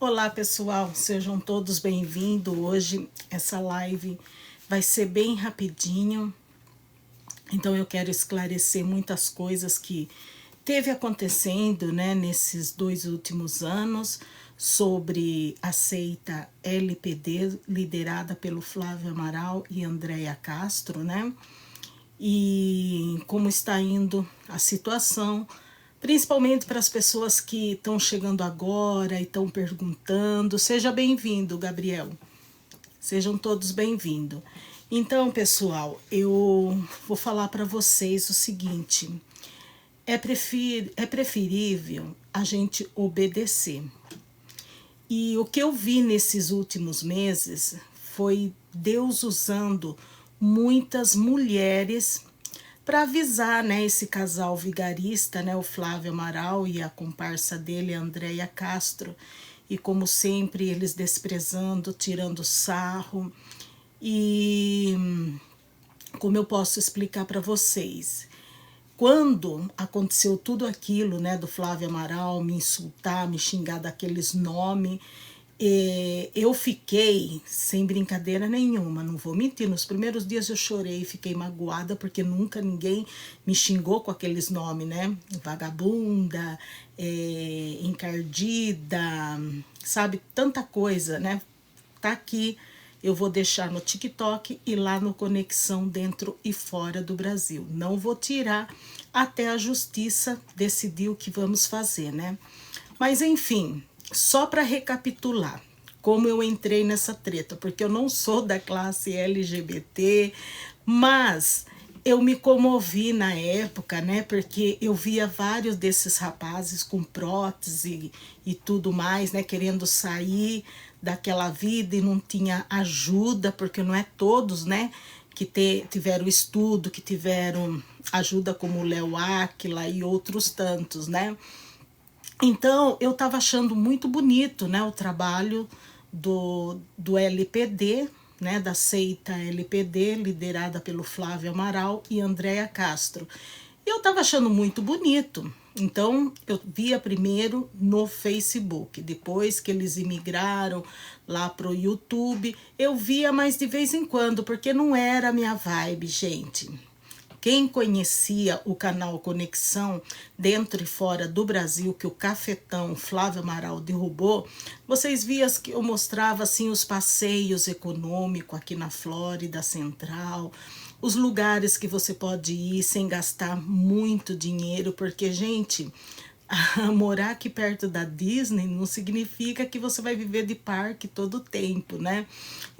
Olá pessoal, sejam todos bem-vindos. Hoje essa live vai ser bem rapidinho, então eu quero esclarecer muitas coisas que teve acontecendo, né, nesses 2 últimos anos sobre a seita LPD liderada pelo Flávio Amaral e Andréia Castro, né? E como está indo a situação, principalmente para as pessoas que estão chegando agora e estão perguntando. Seja bem-vindo, Gabriel. Sejam todos bem-vindos. Então, pessoal, eu vou falar para vocês o seguinte: é preferível a gente obedecer. E o que eu vi nesses últimos meses foi Deus usando muitas mulheres para avisar, né, esse casal vigarista, né, o Flávio Amaral e a comparsa dele, a Andréia Castro, e como sempre eles desprezando, tirando sarro. E como eu posso explicar para vocês? Quando aconteceu tudo aquilo, né, do Flávio Amaral me insultar, me xingar daqueles nomes, eu fiquei sem brincadeira nenhuma, não vou mentir. Nos primeiros dias eu chorei, fiquei magoada porque nunca ninguém me xingou com aqueles nomes, né? Vagabunda, encardida, sabe? Tanta coisa, né? Tá aqui. Eu vou deixar no TikTok e lá no Conexão Dentro e Fora do Brasil. Não vou tirar até a justiça decidir o que vamos fazer, né? Mas enfim, só para recapitular como eu entrei nessa treta, porque eu não sou da classe LGBT, mas eu me comovi na época, né? Porque eu via vários desses rapazes com prótese e tudo mais, né? Querendo sair daquela vida e não tinha ajuda, porque não é todos, né? Que tiveram estudo, que tiveram ajuda como o Léo Áquila e outros tantos, né? Então, eu estava achando muito bonito, né, o trabalho do LPD, né, da seita LPD, liderada pelo Flávio Amaral e Andréia Castro. E eu estava achando muito bonito. Então, eu via primeiro no Facebook. Depois que eles imigraram lá pro YouTube, eu via mais de vez em quando, porque não era a minha vibe, gente. Quem conhecia o canal Conexão dentro e fora do Brasil, que o cafetão Flávio Amaral derrubou, vocês viam que eu mostrava assim os passeios econômicos aqui na Flórida Central, os lugares que você pode ir sem gastar muito dinheiro, porque, gente, morar aqui perto da Disney não significa que você vai viver de parque todo o tempo, né?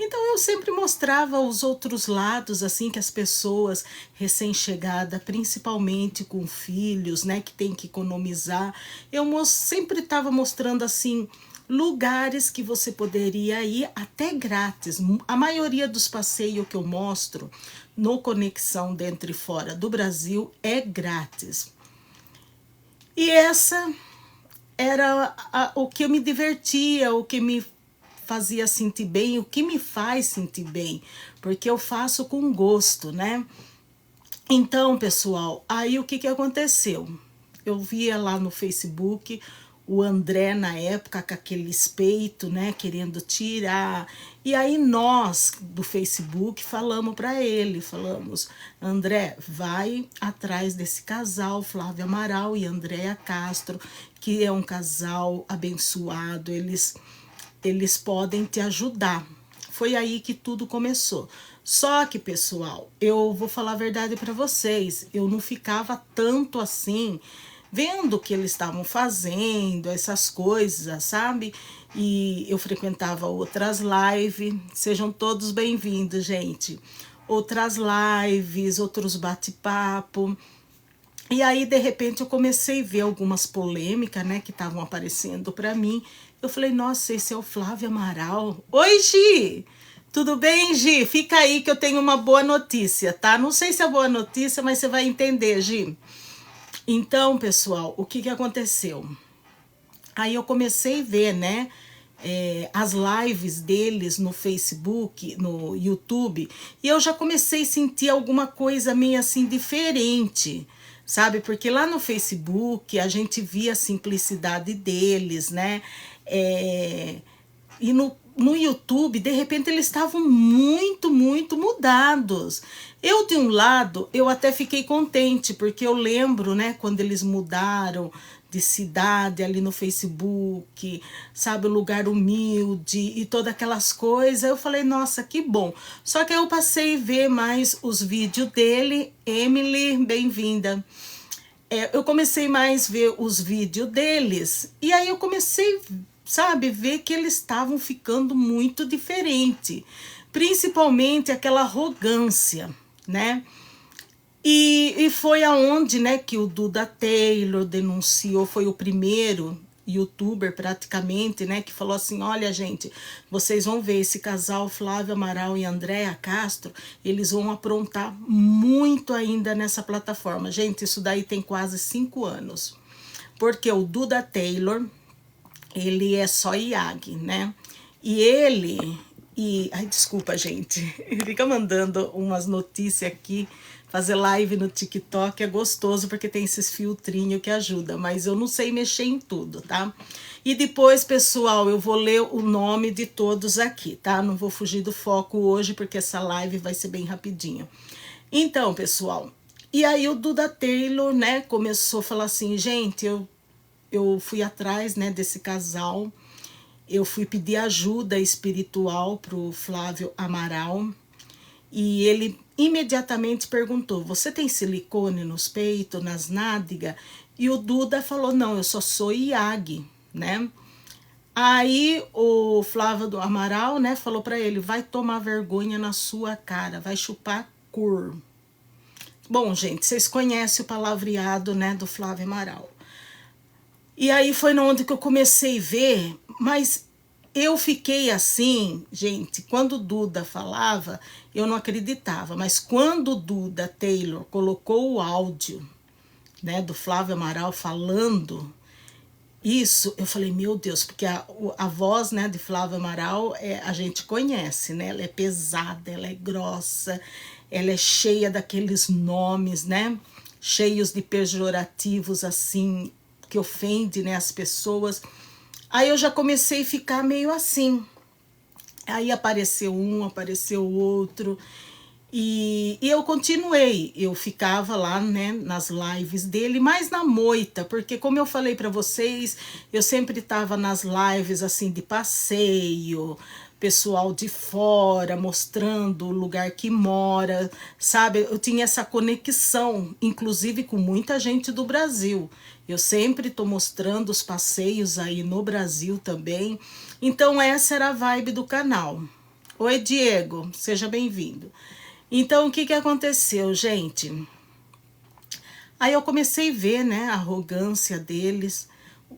Então eu sempre mostrava os outros lados, assim, que as pessoas recém-chegadas, principalmente com filhos, né, que tem que economizar, sempre estava mostrando, assim, lugares que você poderia ir até grátis. A maioria dos passeios que eu mostro no Conexão Dentro e Fora do Brasil é grátis. E essa era o que eu me divertia, o que me fazia sentir bem, o que me faz sentir bem, porque eu faço com gosto, né? Então, pessoal, aí o que aconteceu? Eu via lá no Facebook o André na época com aqueles peitos, né, querendo tirar. E aí nós do Facebook falamos para ele, falamos: André, vai atrás desse casal, Flávio Amaral e Andréia Castro, que é um casal abençoado, eles podem te ajudar. Foi aí que tudo começou. Só que, pessoal, eu vou falar a verdade para vocês, eu não ficava tanto assim vendo o que eles estavam fazendo, essas coisas, sabe? E eu frequentava outras lives. Sejam todos bem-vindos, gente. Outras lives, outros bate-papo. E aí, de repente, eu comecei a ver algumas polêmicas, né, que estavam aparecendo para mim. Eu falei: nossa, esse é o Flávio Amaral. Oi, Gi! Tudo bem, Gi? Fica aí que eu tenho uma boa notícia, tá? Não sei se é boa notícia, mas você vai entender, Gi. Então, pessoal, o que aconteceu? Aí eu comecei a ver, né, as lives deles no Facebook, no YouTube, e eu já comecei a sentir alguma coisa meio assim diferente, sabe? Porque lá no Facebook a gente via a simplicidade deles, né? E no YouTube, de repente, eles estavam muito, muito mudados. Eu, de um lado, eu até fiquei contente, porque eu lembro, né, quando eles mudaram de cidade ali no Facebook, sabe, o lugar humilde e todas aquelas coisas, eu falei, nossa, que bom. Só que aí eu passei a ver mais os vídeos dele. Emily, bem-vinda. Eu comecei mais a ver os vídeos deles, e aí eu comecei, sabe, ver que eles estavam ficando muito diferente, principalmente aquela arrogância, né? E foi aonde, né, que o Duda Taylor denunciou, foi o primeiro youtuber praticamente, né, que falou assim, olha gente, vocês vão ver esse casal Flávio Amaral e Andréa Castro, eles vão aprontar muito ainda nessa plataforma. Gente, isso daí tem quase 5 anos, porque o Duda Taylor, ele é só IAG, né, ai, desculpa, gente, ele fica mandando umas notícias aqui. Fazer live no TikTok é gostoso porque tem esses filtrinhos que ajudam, mas eu não sei mexer em tudo, tá? E depois, pessoal, eu vou ler o nome de todos aqui, tá? Não vou fugir do foco hoje porque essa live vai ser bem rapidinho. Então, pessoal, e aí o Duda Taylor, né, começou a falar assim, gente, eu fui atrás, né, desse casal, eu fui pedir ajuda espiritual pro Flávio Amaral, e ele imediatamente perguntou, você tem silicone nos peitos, nas nádegas? E o Duda falou, não, eu só sou IAG, né? Aí o Flávio do Amaral, né, falou para ele, vai tomar vergonha na sua cara, vai chupar cor. Bom, gente, vocês conhecem o palavreado, né, do Flávio Amaral. E aí foi onde que eu comecei a ver, mas eu fiquei assim, gente, quando o Duda falava, eu não acreditava, mas quando o Duda Taylor colocou o áudio, né, do Flávio Amaral falando isso, eu falei, meu Deus, porque a voz, né, de Flávio Amaral, a gente conhece, né, ela é pesada, ela é grossa, ela é cheia daqueles nomes, né, cheios de pejorativos, assim, que ofende, né, as pessoas. Aí eu já comecei a ficar meio assim. Aí apareceu um, apareceu outro. E eu continuei. Eu ficava lá, né, nas lives dele, mais na moita, porque como eu falei para vocês, eu sempre estava nas lives assim de passeio, pessoal de fora, mostrando o lugar que mora, sabe? Eu tinha essa conexão, inclusive com muita gente do Brasil. Eu sempre tô mostrando os passeios aí no Brasil também. Então essa era a vibe do canal. Oi, Diego, seja bem-vindo. Então, o que que aconteceu, gente? Aí eu comecei a ver, né, a arrogância deles,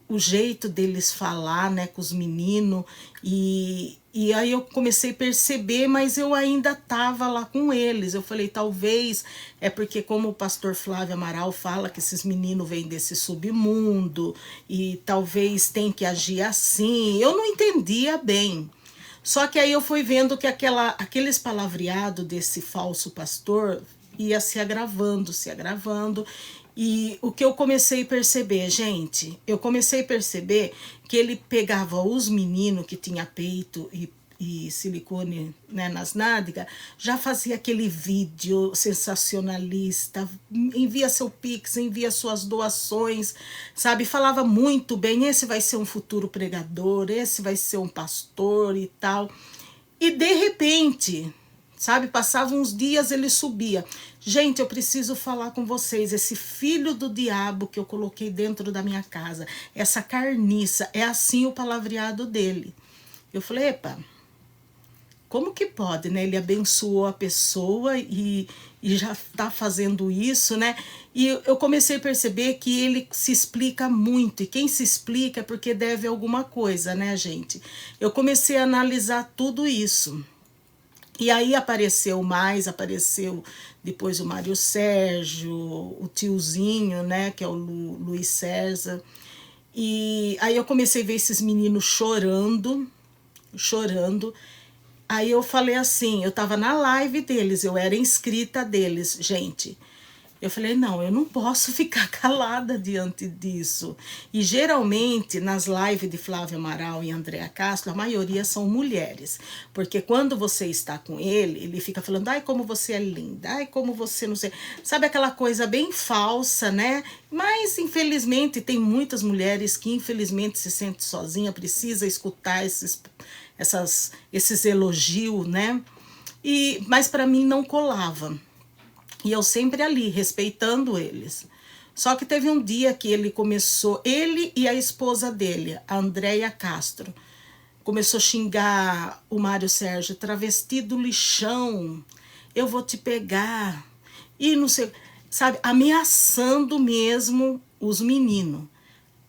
o jeito deles falar, né, com os meninos, e aí eu comecei a perceber, mas eu ainda tava lá com eles. Eu falei, talvez é porque como o pastor Flávio Amaral fala que esses meninos vêm desse submundo, e talvez tem que agir assim. Eu não entendia bem. Só que aí eu fui vendo que aqueles palavreados desse falso pastor ia se agravando, se agravando. E o que eu comecei a perceber, gente, eu comecei a perceber que ele pegava os meninos que tinha peito e silicone, né, nas nádegas, já fazia aquele vídeo sensacionalista, envia seu Pix, envia suas doações, sabe? Falava muito bem, esse vai ser um futuro pregador, esse vai ser um pastor e tal. E de repente, sabe, passavam uns dias, ele subia. Gente, eu preciso falar com vocês, esse filho do diabo que eu coloquei dentro da minha casa, essa carniça, é assim o palavreado dele. Eu falei, epa, como que pode, né? Ele abençoou a pessoa e já tá fazendo isso, né? E eu comecei a perceber que ele se explica muito, e quem se explica é porque deve alguma coisa, né, gente? Eu comecei a analisar tudo isso. E aí apareceu depois o Mário Sérgio, o tiozinho, né, que é o Luiz César. E aí eu comecei a ver esses meninos chorando. Aí eu falei assim, eu tava na live deles, eu era inscrita deles, gente. Eu falei, não, eu não posso ficar calada diante disso. E geralmente nas lives de Flávio Amaral e Andréa Castro, a maioria são mulheres. Porque quando você está com ele fica falando, ai, como você é linda, ai, como você não sei. Sabe aquela coisa bem falsa, né? Mas infelizmente tem muitas mulheres que infelizmente se sentem sozinha, precisa escutar esses elogios, né? Mas para mim não colava. E eu sempre ali, respeitando eles. Só que teve um dia que ele começou, ele e a esposa dele, a Andréia Castro, começou a xingar o Mário Sérgio, travesti do lixão, eu vou te pegar. E não sei, sabe, ameaçando mesmo os meninos.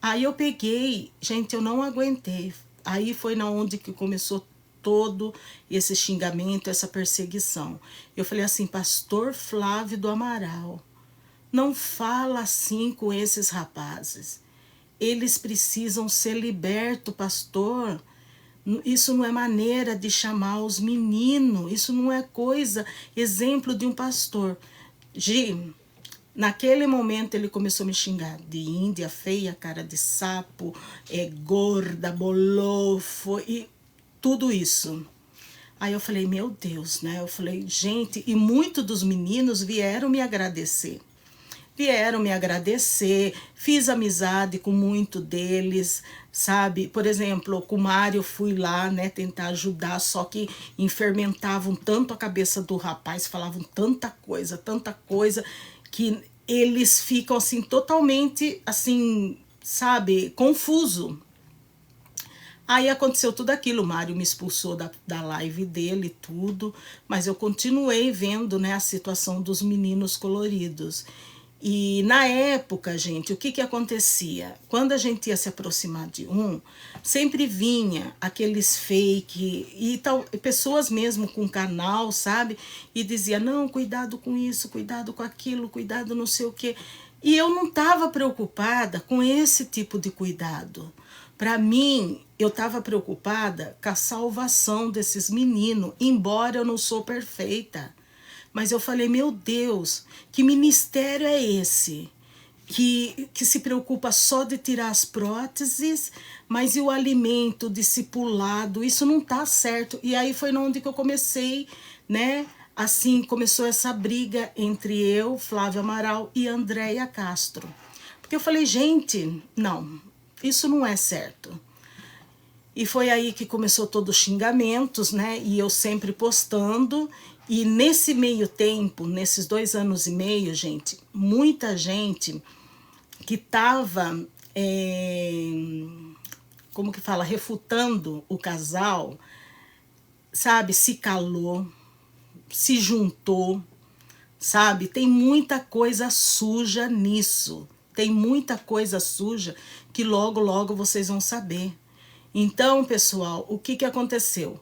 Aí eu peguei, gente, eu não aguentei. Aí foi na onde que começou todo esse xingamento, essa perseguição. Eu falei assim, pastor Flávio do Amaral, não fala assim com esses rapazes. Eles precisam ser libertos, pastor. Isso não é maneira de chamar os meninos, isso não é coisa, exemplo de um pastor. Gi, naquele momento ele começou a me xingar de índia feia, cara de sapo, gorda, bolofo e tudo isso. Aí eu falei, meu Deus, né? Eu falei, gente, e muitos dos meninos vieram me agradecer. Vieram me agradecer, fiz amizade com muito deles, sabe? Por exemplo, com o Mário eu fui lá, né, tentar ajudar, só que fermentavam tanto a cabeça do rapaz, falavam tanta coisa, que eles ficam assim, totalmente, assim, sabe, confuso. Aí aconteceu tudo aquilo, o Mário me expulsou da live dele e tudo, mas eu continuei vendo, né, a situação dos meninos coloridos. E na época, gente, o que acontecia? Quando a gente ia se aproximar de sempre vinha aqueles fake e tal, pessoas mesmo com canal, sabe? E dizia, não, cuidado com isso, cuidado com aquilo, cuidado não sei o quê. E eu não estava preocupada com esse tipo de cuidado. Para mim, eu estava preocupada com a salvação desses meninos, embora eu não sou perfeita. Mas eu falei, meu Deus, que ministério é esse? Que se preocupa só de tirar as próteses, mas e o alimento, o discipulado, isso não tá certo. E aí foi onde que eu comecei, né? Assim, começou essa briga entre eu, Flávio Amaral e Andréia Castro. Porque eu falei, gente, não, isso não é certo. E foi aí que começou todos os xingamentos, né? E eu sempre postando. E nesse meio tempo, nesses 2 anos e meio, gente, muita gente que estava, como que fala, refutando o casal, sabe, se calou, se juntou, sabe? Tem muita coisa suja nisso. Tem muita coisa suja que logo, logo vocês vão saber. Então, pessoal, o que aconteceu?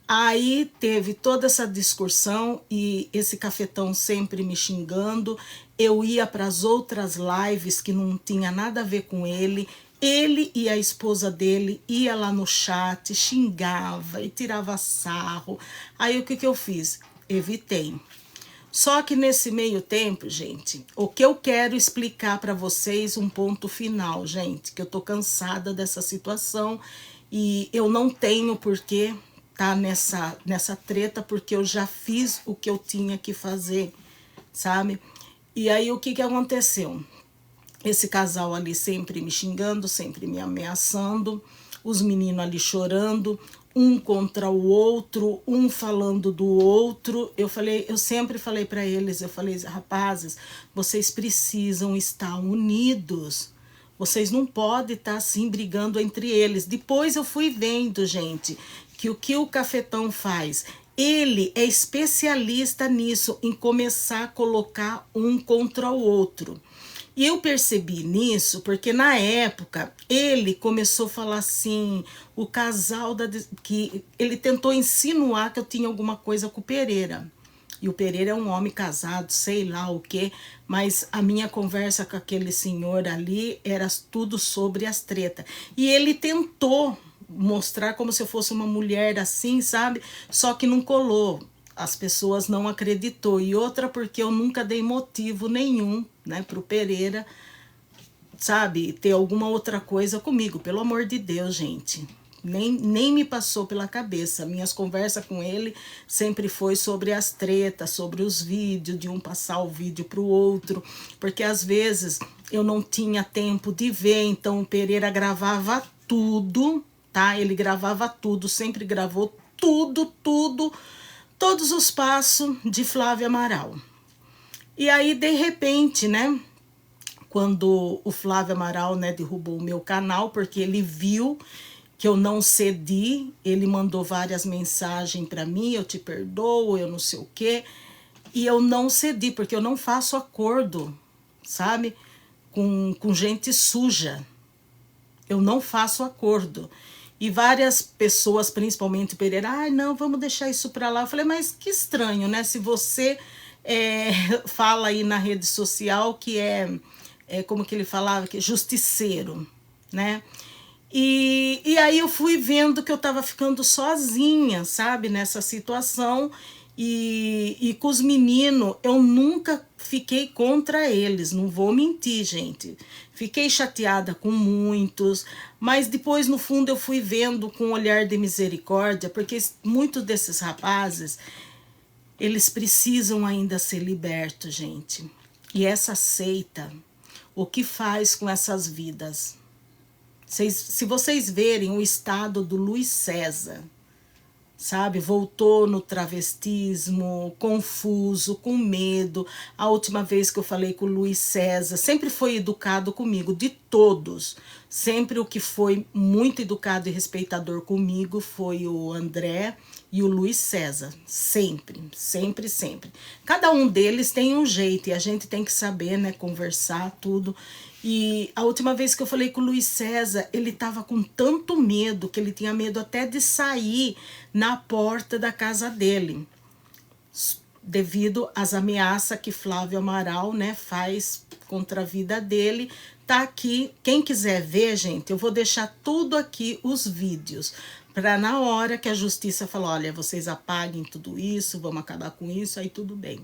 Aí teve toda essa discussão e esse cafetão sempre me xingando. Eu ia para as outras lives que não tinha nada a ver com ele. Ele e a esposa dele ia lá no chat, xingava e tirava sarro. Aí o que eu fiz? Evitei. Só que nesse meio tempo, gente, o que eu quero explicar para vocês, um ponto final, gente, que eu tô cansada dessa situação e eu não tenho porquê tá nessa treta, porque eu já fiz o que eu tinha que fazer, sabe? E aí o que aconteceu? Esse casal ali sempre me xingando, sempre me ameaçando, os meninos ali chorando, um contra o outro, um falando do outro. Eu sempre falei para eles, eu falei, rapazes, vocês precisam estar unidos. Vocês não podem estar assim brigando entre eles. Depois eu fui vendo, gente, que o cafetão faz? Ele é especialista nisso, em começar a colocar um contra o outro. E eu percebi nisso porque na época ele começou a falar assim, o casal que ele tentou insinuar que eu tinha alguma coisa com o Pereira. E o Pereira é um homem casado, sei lá o quê, mas a minha conversa com aquele senhor ali era tudo sobre as tretas. E ele tentou mostrar como se eu fosse uma mulher assim, sabe? Só que não colou. as pessoas não acreditou. E outra porque eu nunca dei motivo nenhum, né, pro Pereira, sabe, ter alguma outra coisa comigo. Pelo amor de Deus, gente. Nem me passou pela cabeça. Minhas conversas com ele sempre foi sobre as tretas, sobre os vídeos, de um passar o vídeo para o outro, porque às vezes eu não tinha tempo de ver, então o Pereira gravava tudo, tá? Ele gravava tudo, sempre gravou tudo, todos os passos de Flávia Amaral. E aí, de repente, né, quando o Flávio Amaral, né, derrubou o meu canal, porque ele viu que eu não cedi, ele mandou várias mensagens para mim, eu te perdoo, eu não sei o quê, e eu não cedi, porque eu não faço acordo, sabe, com gente suja. Eu não faço acordo. E várias pessoas, principalmente o Pereira, ai, não, vamos deixar isso para lá. Eu falei, mas que estranho, né? Se você fala aí na rede social que como que ele falava, que é justiceiro, né? E aí eu fui vendo que eu tava ficando sozinha, sabe, nessa situação. E com os meninos, eu nunca fiquei contra eles, não vou mentir, gente. Fiquei chateada com muitos, mas depois, no fundo, eu fui vendo com um olhar de misericórdia, porque muitos desses rapazes, eles precisam ainda ser libertos, gente. E essa seita, o que faz com essas vidas? Se vocês verem o estado do Luiz César, sabe, voltou no travestismo, confuso, com medo. A última vez que eu falei com o Luiz César, sempre foi educado comigo, de todos. Sempre o que foi muito educado e respeitador comigo foi o André e o Luiz César. Sempre, sempre, sempre. Cada um deles tem um jeito e a gente tem que saber, né, conversar, tudo. E a última vez que eu falei com o Luiz César, ele estava com tanto medo, que ele tinha medo até de sair na porta da casa dele, devido às ameaças que Flávio Amaral, né, faz contra a vida dele. Tá aqui, quem quiser ver, gente, eu vou deixar tudo aqui, os vídeos, para na hora que a justiça falar, olha, vocês apaguem tudo isso, vamos acabar com isso, aí tudo bem.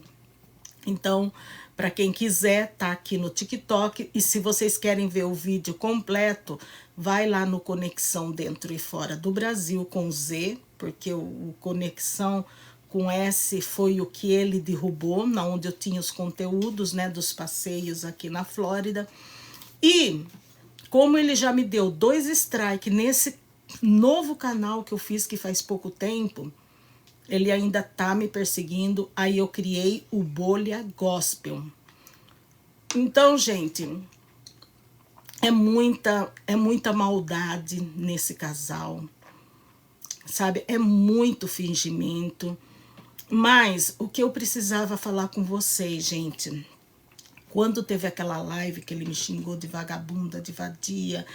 Então, para quem quiser, tá aqui no TikTok. E se vocês querem ver o vídeo completo, vai lá no Conexão Dentro e Fora do Brasil com Z, porque o Conexão com S foi o que ele derrubou, na onde eu tinha os conteúdos, né, dos passeios aqui na Flórida. E como ele já me deu 2 strikes nesse novo canal que eu fiz, que faz pouco tempo, ele ainda tá me perseguindo. Aí eu criei o Bolha Gospel. Então, gente, é muita maldade nesse casal, sabe? É muito fingimento. Mas o que eu precisava falar com vocês, gente, quando teve aquela live que ele me xingou de vagabunda, de vadia,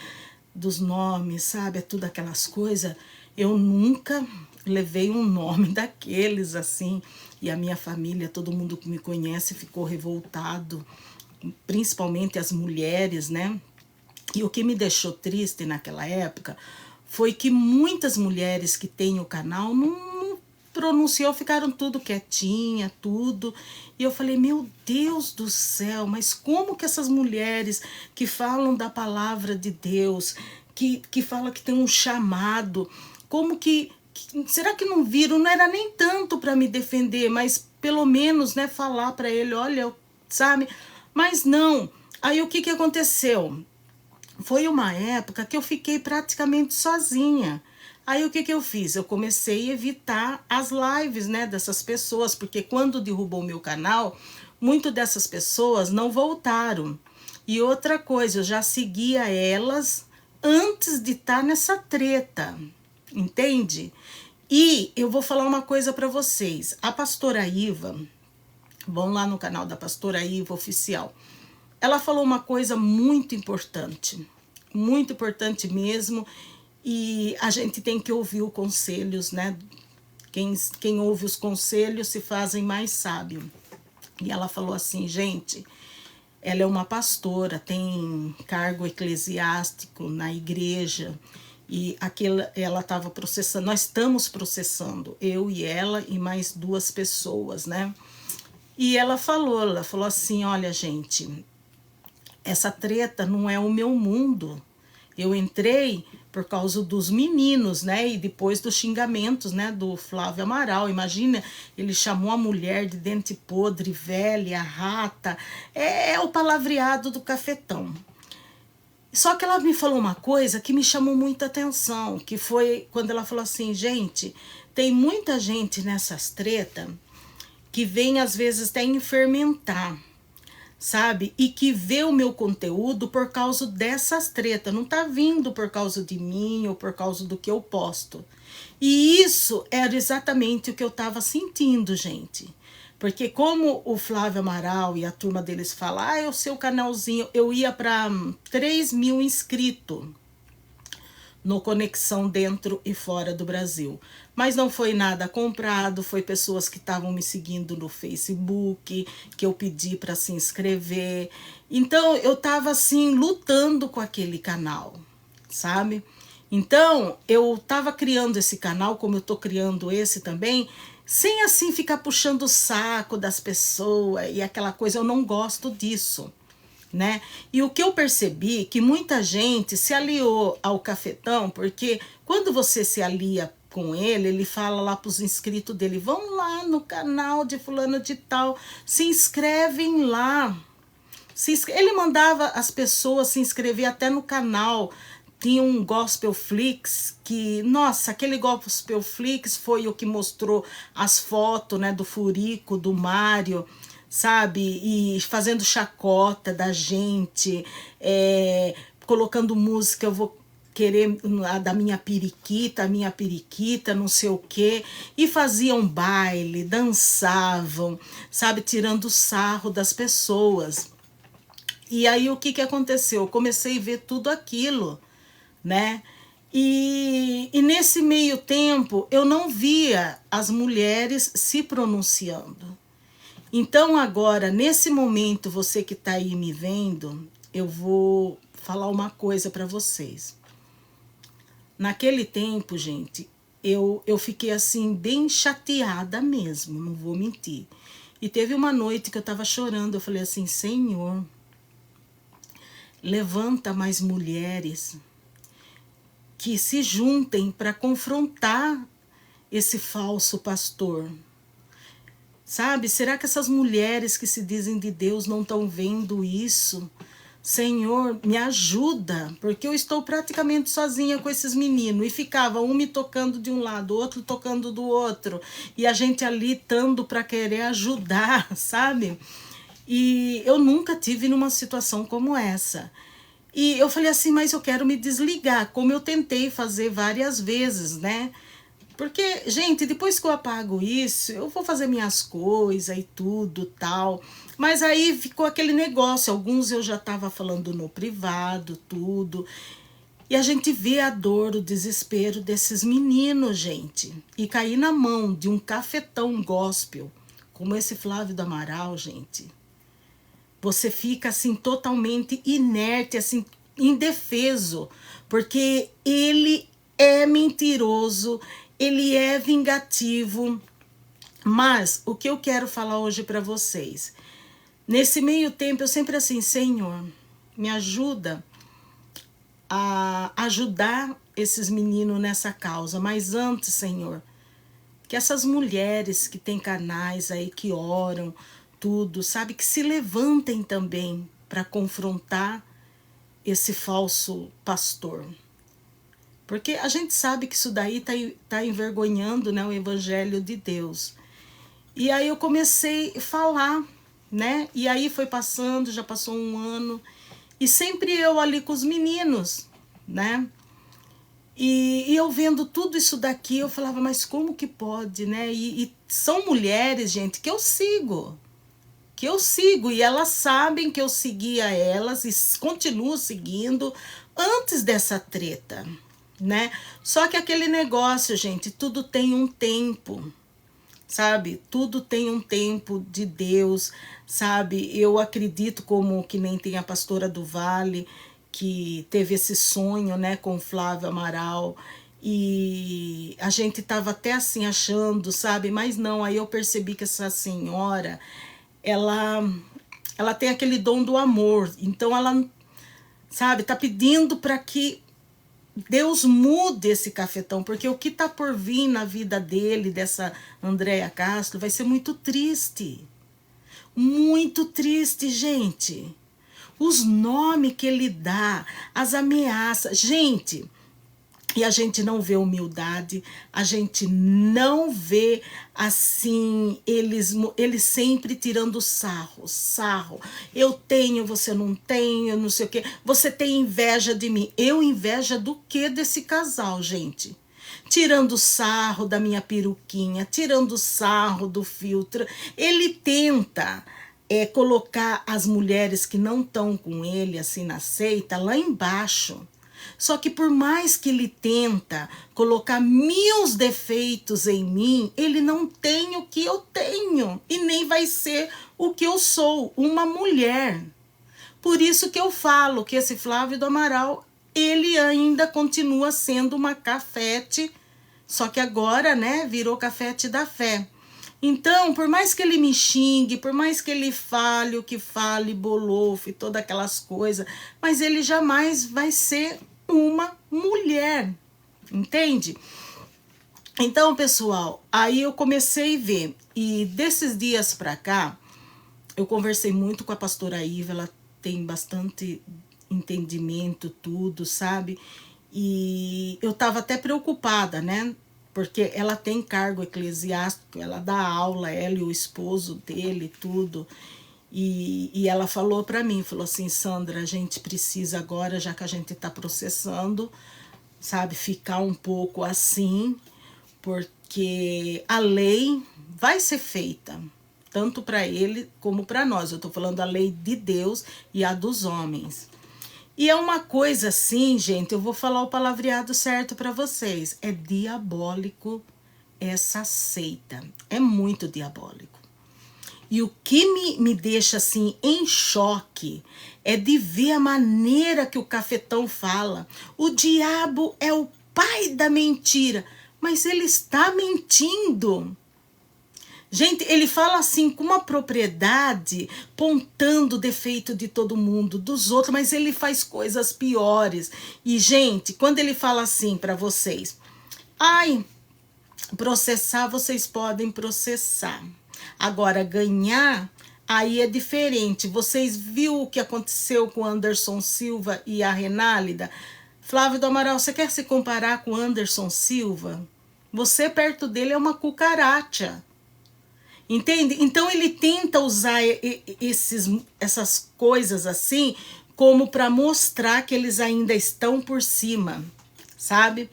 dos nomes, sabe? Tudo aquelas coisas, eu nunca levei um nome daqueles assim. E a minha família, todo mundo que me conhece, ficou revoltado, principalmente as mulheres, né? E o que me deixou triste naquela época foi que muitas mulheres que têm o canal não pronunciou, ficaram tudo quietinha, tudo. E eu falei, meu Deus do céu, mas como que essas mulheres que falam da palavra de Deus, que falam que tem um chamado, como que será que não viram? Não era nem tanto para me defender, mas pelo menos, né, falar para ele, olha, sabe? Mas não. Aí o que aconteceu? Foi uma época que eu fiquei praticamente sozinha. Aí o que eu fiz? Eu comecei a evitar as lives, né, dessas pessoas, porque quando derrubou o meu canal, muitas dessas pessoas não voltaram. E outra coisa, eu já seguia elas antes de estar nessa treta, entende? E eu vou falar uma coisa para vocês. A pastora Iva, vão lá no canal da pastora Iva Oficial, ela falou uma coisa muito importante mesmo, e a gente tem que ouvir os conselhos, né? Quem ouve os conselhos se fazem mais sábio. E ela falou assim, gente, ela é uma pastora, tem cargo eclesiástico na igreja, E ela estava processando, nós estamos processando, eu e ela e mais 2 pessoas, né? E ela falou assim, olha gente, essa treta não é o meu mundo. Eu entrei por causa dos meninos, né? E depois dos xingamentos, né? Do Flávio Amaral. Imagina, ele chamou a mulher de dente podre, velha, rata. É o palavreado do cafetão. Só que ela me falou uma coisa que me chamou muita atenção, que foi quando ela falou assim, gente, tem muita gente nessas tretas que vem às vezes até fermentar, sabe? E que vê o meu conteúdo por causa dessas tretas, não tá vindo por causa de mim ou por causa do que eu posto. E isso era exatamente o que eu tava sentindo, gente. Porque como o Flávio Amaral e a turma deles falam, é o seu canalzinho, eu ia para 3.000 inscritos no Conexão dentro e fora do Brasil. Mas não foi nada comprado, foi pessoas que estavam me seguindo no Facebook, que eu pedi para se inscrever. Então eu estava assim lutando com aquele canal, sabe? Então eu estava criando esse canal, como eu estou criando esse também, sem assim ficar puxando o saco das pessoas e aquela coisa, eu não gosto disso. Né? E o que eu percebi que muita gente se aliou ao cafetão, porque quando você se alia com ele, ele fala lá para os inscritos dele, vão lá no canal de fulano de tal, se inscrevem lá. Ele mandava as pessoas se inscrever até no canal. Tinha um Gospel Flix que, nossa, aquele Gospel Flix foi o que mostrou as fotos, né, do Furico, do Mário, sabe? E fazendo chacota da gente, colocando música, eu vou querer da minha periquita, não sei o quê, e faziam baile, dançavam, sabe? Tirando sarro das pessoas. E aí o que aconteceu? Eu comecei a ver tudo aquilo, né? E nesse meio tempo eu não via as mulheres se pronunciando. Então agora, nesse momento, você que está aí me vendo, eu vou falar uma coisa para vocês. Naquele tempo, gente, eu fiquei assim bem chateada mesmo, não vou mentir. E teve uma noite que eu estava chorando, eu falei assim, Senhor, levanta mais mulheres que se juntem para confrontar esse falso pastor. Sabe, será que essas mulheres que se dizem de Deus não estão vendo isso? Senhor, me ajuda, porque eu estou praticamente sozinha com esses meninos. E ficava um me tocando de um lado, outro tocando do outro. E a gente ali lutando para querer ajudar, sabe? E eu nunca tive numa situação como essa. E eu falei assim, mas eu quero me desligar, como eu tentei fazer várias vezes, né? Porque, gente, depois que eu apago isso, eu vou fazer minhas coisas e tudo, tal. Mas aí ficou aquele negócio, alguns eu já estava falando no privado, tudo. E a gente vê a dor, o desespero desses meninos, gente. E cair na mão de um cafetão gospel, como esse Flávio do Amaral, gente. Você fica assim totalmente inerte, assim, indefeso, porque ele é mentiroso, ele é vingativo. Mas o que eu quero falar hoje para vocês, nesse meio tempo eu sempre assim, Senhor, me ajuda a ajudar esses meninos nessa causa, mas antes, Senhor, que essas mulheres que têm canais aí que oram, tudo, sabe, que se levantem também para confrontar esse falso pastor. Porque a gente sabe que isso daí tá envergonhando, né, o evangelho de Deus. E aí eu comecei a falar, né? E aí foi passando, já passou um ano, e sempre eu ali com os meninos, né? E eu vendo tudo isso daqui, eu falava, mas como que pode, né? E são mulheres, gente, que eu sigo, e elas sabem que eu seguia elas e continuo seguindo antes dessa treta, né? Só que aquele negócio, gente, tudo tem um tempo, sabe? Tudo tem um tempo de Deus, sabe? Eu acredito, como que nem tem a pastora do Vale, que teve esse sonho, né, com o Flávio Amaral, e a gente tava até assim achando, sabe, mas não, aí eu percebi que essa senhora, ela ela tem aquele dom do amor, então ela, sabe, tá pedindo para que Deus mude esse cafetão, porque o que tá por vir na vida dele, dessa Andréa Castro, vai ser muito triste, gente. Os nomes que ele dá, as ameaças. Gente, e a gente não vê humildade, a gente não vê assim, eles sempre tirando sarro. Eu tenho, você não tem, eu não sei o quê. Você tem inveja de mim. Eu inveja do que desse casal, gente? Tirando sarro da minha peruquinha, tirando sarro do filtro. Ele tenta colocar as mulheres que não estão com ele, assim, na seita, lá embaixo. Só que por mais que ele tenta colocar mil defeitos em mim, ele não tem o que eu tenho e nem vai ser o que eu sou, uma mulher. Por isso que eu falo que esse Flávio do Amaral, ele ainda continua sendo uma cafete, só que agora, né, virou cafete da fé. Então, por mais que ele me xingue, por mais que ele fale o que fale, bolofe, todas aquelas coisas, mas ele jamais vai ser uma mulher, entende? Então, pessoal, aí eu comecei a ver, e desses dias pra cá, eu conversei muito com a pastora Iva, ela tem bastante entendimento, tudo, sabe? E eu tava até preocupada, né? Porque ela tem cargo eclesiástico, ela dá aula, ela e o esposo dele, tudo. E ela falou para mim, falou assim, Sandra, a gente precisa agora, já que a gente está processando, sabe, ficar um pouco assim, porque a lei vai ser feita, tanto para ele como para nós. Eu estou falando a lei de Deus e a dos homens. E é uma coisa assim, gente, eu vou falar o palavreado certo para vocês. É diabólico essa seita. É muito diabólico. E o que me deixa assim em choque é de ver a maneira que o cafetão fala. O diabo é o pai da mentira, mas ele está mentindo. Gente, ele fala assim com uma propriedade, pontando o defeito de todo mundo, dos outros, mas ele faz coisas piores. E, gente, quando ele fala assim para vocês, ai, processar, vocês podem processar. Agora, ganhar, aí é diferente. Vocês viram o que aconteceu com o Anderson Silva e a Renálida? Flávio do Amaral, você quer se comparar com o Anderson Silva? Você perto dele é uma cucaracha. Entende? Então ele tenta usar essas coisas assim como para mostrar que eles ainda estão por cima, sabe?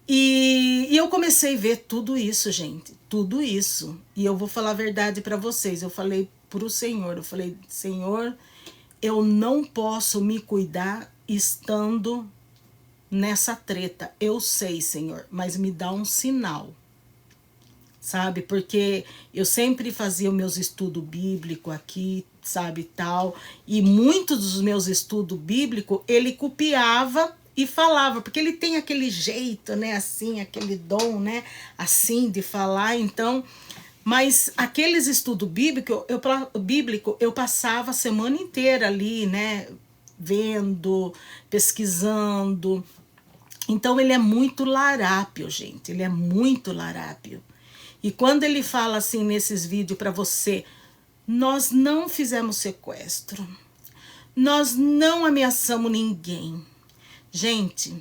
E eu comecei a ver tudo isso, gente, tudo isso. E eu vou falar a verdade para vocês. Eu falei pro Senhor, eu falei, Senhor, eu não posso me cuidar estando nessa treta. Eu sei, Senhor, mas me dá um sinal. Sabe, porque eu sempre fazia os meus estudos bíblicos aqui, sabe, tal, e muitos dos meus estudos bíblicos, ele copiava e falava, porque ele tem aquele jeito, né, assim, aquele dom, né, assim, de falar, então, mas aqueles estudos bíblicos, eu passava a semana inteira ali, né, vendo, pesquisando, então ele é muito larápio, gente, ele é muito larápio. E quando ele fala assim nesses vídeos para você, nós não fizemos sequestro, nós não ameaçamos ninguém. Gente,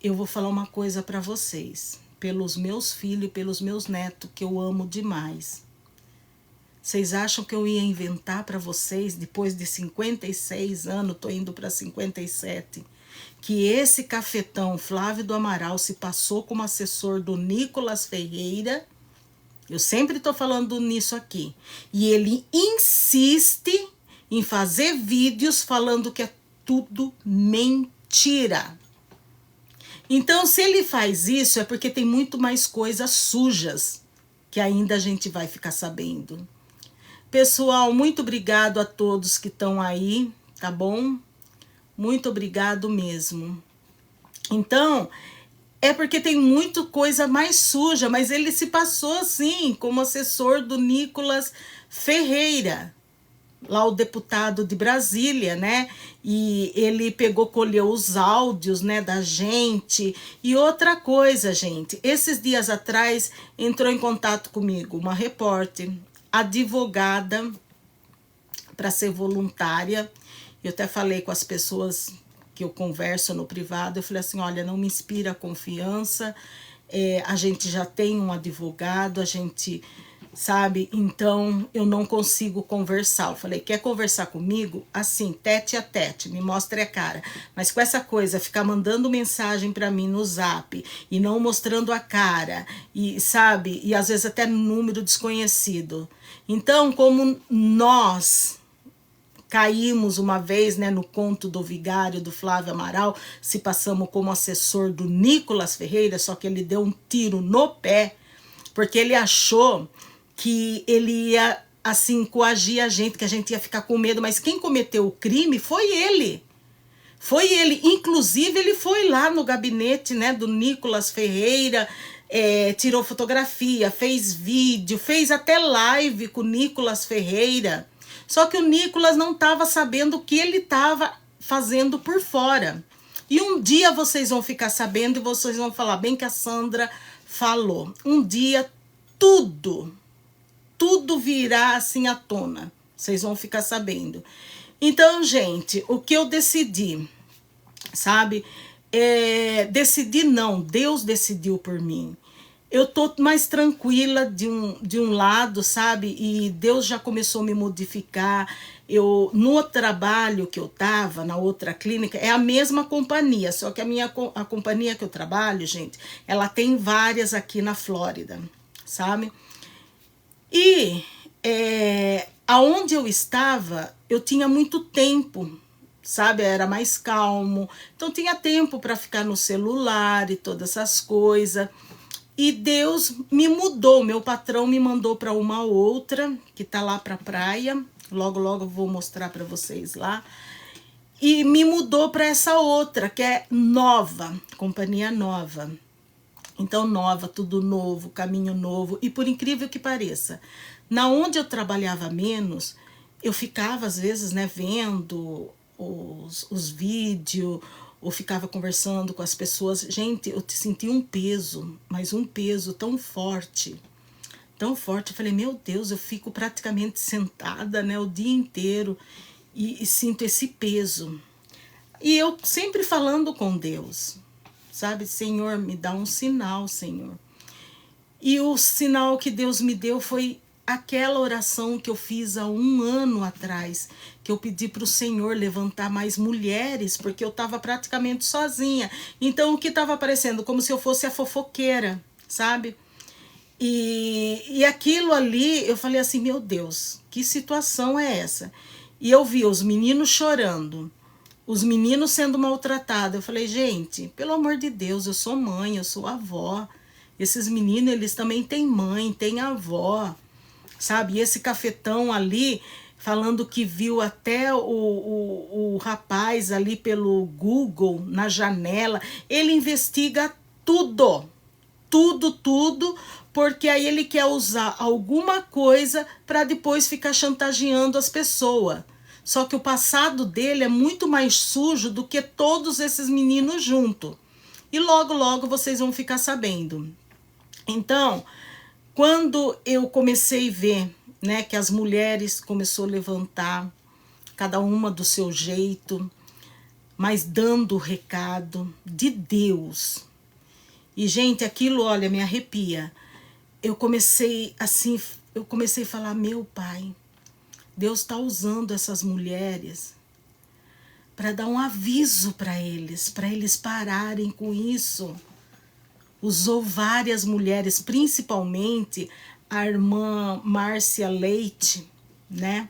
eu vou falar uma coisa para vocês, pelos meus filhos e pelos meus netos, que eu amo demais. Vocês acham que eu ia inventar para vocês, depois de 56 anos, tô indo para 57, que esse cafetão Flávio do Amaral se passou como assessor do Nicolas Ferreira? Eu sempre tô falando nisso aqui. E ele insiste em fazer vídeos falando que é tudo mentira. Então, se ele faz isso, é porque tem muito mais coisas sujas que ainda a gente vai ficar sabendo. Pessoal, muito obrigado a todos que estão aí, tá bom? Muito obrigado mesmo. Então, é porque tem muita coisa mais suja, mas ele se passou assim, como assessor do Nicolas Ferreira, lá o deputado de Brasília, né? E ele pegou, colheu os áudios, né, da gente. E outra coisa, gente, esses dias atrás entrou em contato comigo uma repórter, advogada, para ser voluntária. Eu até falei com as pessoas que eu converso no privado, eu falei assim, olha, não me inspira confiança, a gente já tem um advogado, a gente, sabe, então eu não consigo conversar. Eu falei, quer conversar comigo? Assim, tete a tete, me mostre a cara. Mas com essa coisa, ficar mandando mensagem para mim no Zap e não mostrando a cara, e sabe, e às vezes até número desconhecido. Então, como nós caímos uma vez, né, no conto do vigário do Flávio Amaral, se passamos como assessor do Nicolas Ferreira, só que ele deu um tiro no pé, porque ele achou que ele ia, assim, coagir a gente, que a gente ia ficar com medo, mas quem cometeu o crime foi ele. Foi ele, inclusive ele foi lá no gabinete, né, do Nicolas Ferreira, tirou fotografia, fez vídeo, fez até live com o Nicolas Ferreira. Só que o Nicolas não estava sabendo o que ele estava fazendo por fora. E um dia vocês vão ficar sabendo e vocês vão falar bem que a Sandra falou. Um dia tudo virá assim à tona. Vocês vão ficar sabendo. Então, gente, o que eu decidi, sabe? Decidi não, Deus decidiu por mim. Eu tô mais tranquila de um lado, sabe? E Deus já começou a me modificar. No trabalho que eu tava, na outra clínica, é a mesma companhia, só que a companhia que eu trabalho, gente, ela tem várias aqui na Flórida, sabe? E aonde eu estava, eu tinha muito tempo, sabe? Era mais calmo, então tinha tempo para ficar no celular e todas essas coisas. E Deus me mudou, meu patrão me mandou para uma outra, que tá lá para a praia, logo logo eu vou mostrar para vocês lá. E me mudou para essa outra, que é nova, companhia nova. Então, nova, tudo novo, caminho novo. E por incrível que pareça, na onde eu trabalhava menos, eu ficava às vezes, né, vendo os vídeos, ou ficava conversando com as pessoas. Gente, eu senti um peso, mas um peso tão forte. Tão forte. Eu falei, meu Deus, eu fico praticamente sentada, né, o dia inteiro e sinto esse peso. E eu sempre falando com Deus, sabe? Senhor, me dá um sinal, Senhor. E o sinal que Deus me deu foi aquela oração que eu fiz há 1 ano atrás, que eu pedi para o Senhor levantar mais mulheres, porque eu estava praticamente sozinha. Então o que estava aparecendo? Como se eu fosse a fofoqueira, sabe? E aquilo ali, eu falei assim, meu Deus, que situação é essa? E eu vi os meninos chorando, os meninos sendo maltratados. Eu falei, gente, pelo amor de Deus, eu sou mãe, eu sou avó. Esses meninos, eles também têm mãe, têm avó, sabe? E esse cafetão ali, falando que viu até o rapaz ali pelo Google, na janela. Ele investiga tudo, tudo, porque aí ele quer usar alguma coisa para depois ficar chantageando as pessoas. Só que o passado dele é muito mais sujo do que todos esses meninos juntos. E logo, logo vocês vão ficar sabendo. Então, quando eu comecei a ver, né, que as mulheres começaram a levantar, cada uma do seu jeito, mas dando o recado de Deus. E, gente, aquilo, olha, me arrepia. Eu comecei assim, eu comecei a falar, meu Pai, Deus está usando essas mulheres para dar um aviso para eles pararem com isso. Usou várias mulheres, principalmente a irmã Márcia Leite, né?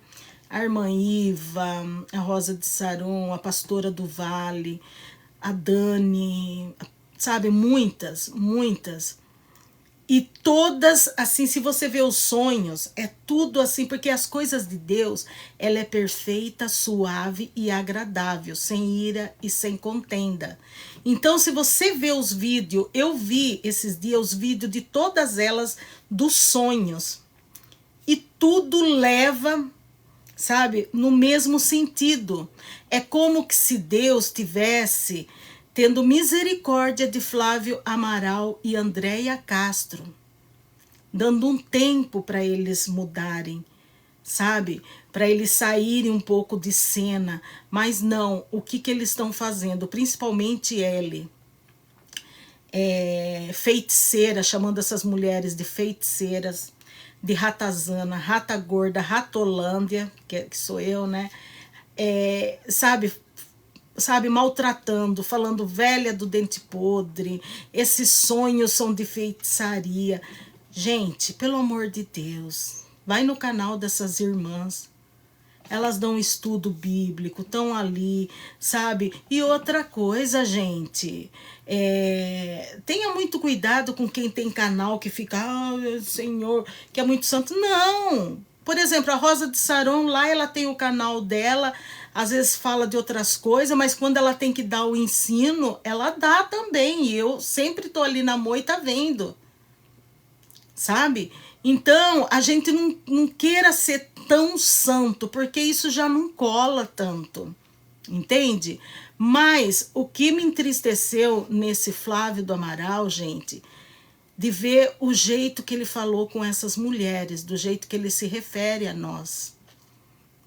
A irmã Iva, a Rosa de Saron, a pastora do Vale, a Dani, sabe? Muitas. E todas, assim, se você vê os sonhos, é tudo assim, porque as coisas de Deus, ela é perfeita, suave e agradável, sem ira e sem contenda. Então, se você vê os vídeos, eu vi esses dias os vídeos de todas elas dos sonhos. E tudo leva, sabe, no mesmo sentido. É como que se Deus tivesse tendo misericórdia de Flávio Amaral e Andréia Castro, dando um tempo para eles mudarem, sabe? Para eles saírem um pouco de cena. Mas não, o que eles estão fazendo? Principalmente ele, feiticeira, chamando essas mulheres de feiticeiras, de ratazana, rata gorda, ratolândia, que sou eu, né? Sabe, maltratando, falando velha do dente podre, esses sonhos são de feitiçaria. Gente, pelo amor de Deus, vai no canal dessas irmãs. Elas dão estudo bíblico, estão ali, sabe? E outra coisa, gente, tenha muito cuidado com quem tem canal que fica, Senhor, que é muito santo. Não! Por exemplo, a Rosa de Saron, lá ela tem o canal dela, às vezes fala de outras coisas, mas quando ela tem que dar o ensino, ela dá também. E eu sempre tô ali na moita vendo, sabe? Então, a gente não queira ser tão santo, porque isso já não cola tanto, entende? Mas o que me entristeceu nesse Flávio do Amaral, gente, de ver o jeito que ele falou com essas mulheres, do jeito que ele se refere a nós,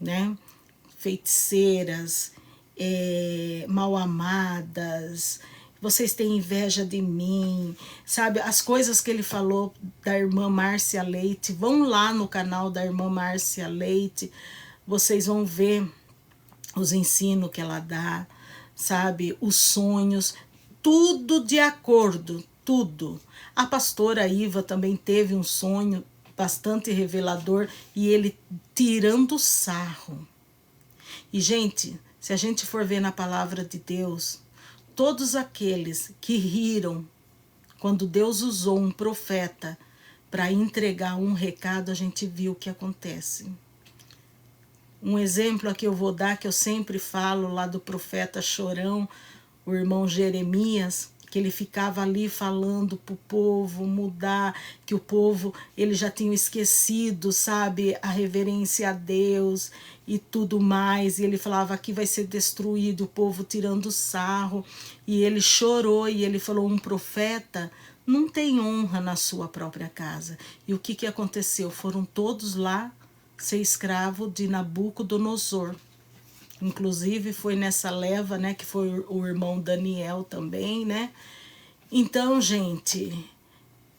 né? Feiticeiras, mal amadas, vocês têm inveja de mim, sabe? As coisas que ele falou da irmã Márcia Leite, vão lá no canal da irmã Márcia Leite, vocês vão ver os ensinos que ela dá, sabe? Os sonhos, tudo de acordo, tudo. A pastora Iva também teve um sonho bastante revelador e ele tirando sarro. E, gente, se a gente for ver na palavra de Deus, todos aqueles que riram quando Deus usou um profeta para entregar um recado, a gente viu o que acontece. Um exemplo aqui eu vou dar, que eu sempre falo lá do profeta Chorão, o irmão Jeremias, que ele ficava ali falando para o povo mudar, que o povo, ele já tinha esquecido, sabe, a reverência a Deus e tudo mais, e ele falava, aqui vai ser destruído, o povo tirando sarro, e ele chorou, e ele falou, um profeta não tem honra na sua própria casa. E o que aconteceu? Foram todos lá ser escravo de Nabucodonosor. Inclusive foi nessa leva, né, que foi o irmão Daniel também, né? Então, gente,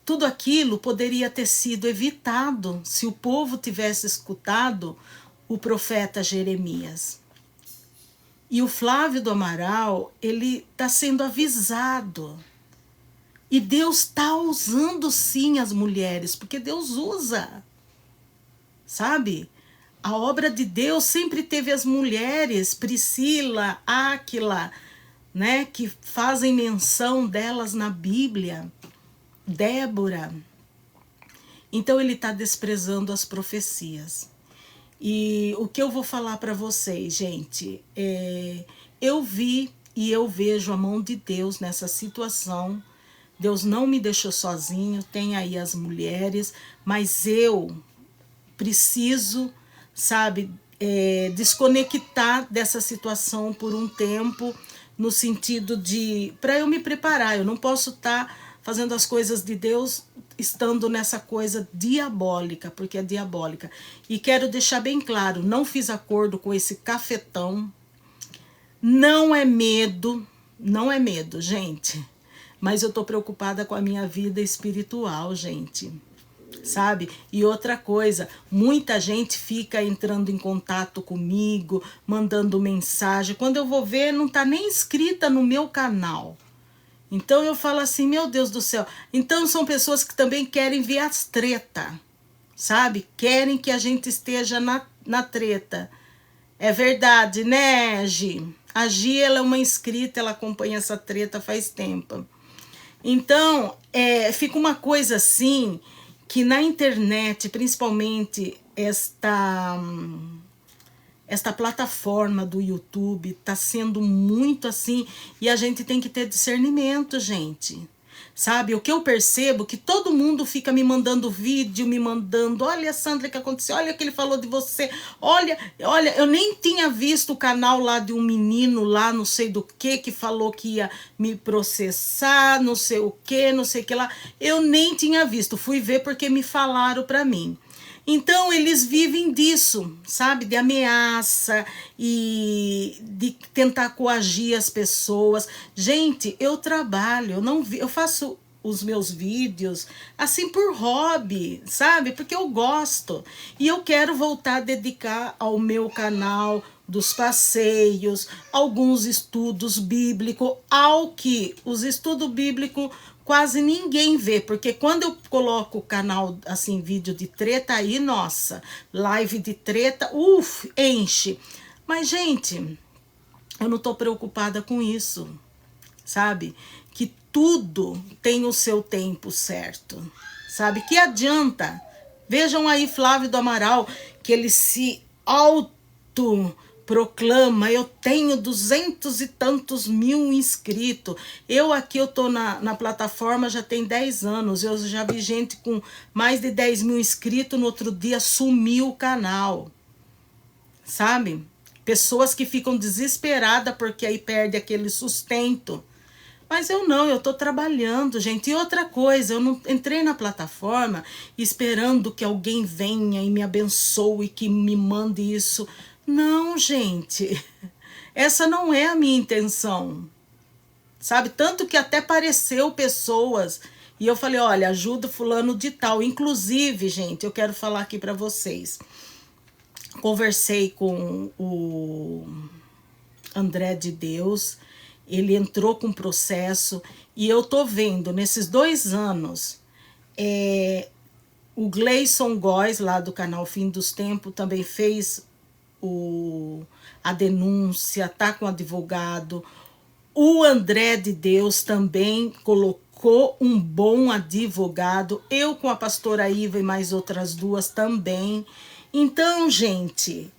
tudo aquilo poderia ter sido evitado se o povo tivesse escutado o profeta Jeremias. E o Flávio do Amaral, ele está sendo avisado. E Deus está usando sim as mulheres, porque Deus usa, sabe? A obra de Deus sempre teve as mulheres, Priscila, Áquila, né, que fazem menção delas na Bíblia, Débora. Então ele está desprezando as profecias. E o que eu vou falar para vocês, gente, eu vi e eu vejo a mão de Deus nessa situação. Deus não me deixou sozinho, tem aí as mulheres, mas eu preciso, sabe, desconectar dessa situação por um tempo, no sentido de, para eu me preparar, eu não posso estar fazendo as coisas de Deus estando nessa coisa diabólica, porque é diabólica. E quero deixar bem claro, não fiz acordo com esse cafetão, não é medo, gente, mas eu tô preocupada com a minha vida espiritual, gente. Sabe? E outra coisa, muita gente fica entrando em contato comigo, mandando mensagem. Quando eu vou ver, não tá nem inscrita no meu canal. Então eu falo assim, meu Deus do céu. Então são pessoas que também querem ver as treta, sabe? Querem que a gente esteja na treta. É verdade, né, Gi? A Gi, ela é uma inscrita, ela acompanha essa treta faz tempo. Então, fica uma coisa assim, que na internet, principalmente esta plataforma do YouTube está sendo muito assim, e a gente tem que ter discernimento, gente. Sabe, o que eu percebo é que todo mundo fica me mandando vídeo, me mandando, olha, Sandra, o que aconteceu? Olha o que ele falou de você. Olha, eu nem tinha visto o canal lá de um menino lá, não sei do que falou que ia me processar, não sei o que, não sei o que lá. Eu nem tinha visto, fui ver porque me falaram para mim. Então, eles vivem disso, sabe? De ameaça e de tentar coagir as pessoas. Gente, eu trabalho, eu faço os meus vídeos assim por hobby, sabe? Porque eu gosto. E eu quero voltar a dedicar ao meu canal dos passeios, alguns estudos bíblicos, ao que os estudos bíblicos quase ninguém vê, porque quando eu coloco o canal, assim, vídeo de treta, aí, nossa, live de treta, enche. Mas, gente, eu não tô preocupada com isso, sabe? Que tudo tem o seu tempo certo, sabe? Que adianta? Vejam aí Flávio do Amaral, que ele se proclama, eu tenho 200 e tantos mil inscritos. Eu tô na plataforma já tem 10 anos. Eu já vi gente com mais de 10 mil inscritos, no outro dia sumiu o canal. Sabe? Pessoas que ficam desesperadas porque aí perde aquele sustento. Mas eu tô trabalhando, gente. E outra coisa, eu não entrei na plataforma esperando que alguém venha e me abençoe, que me mande isso. Não, gente. Essa não é a minha intenção. Sabe? Tanto que até apareceu pessoas e eu falei, olha, ajuda fulano de tal. Inclusive, gente, eu quero falar aqui para vocês. Conversei com o André de Deus. Ele entrou com processo e eu tô vendo nesses 2 anos o Gleison Góes, lá do canal Fim dos Tempos, também fez a denúncia, tá com o advogado. O André de Deus também colocou um bom advogado. Eu com a pastora Iva e mais outras 2 também. Então, gente,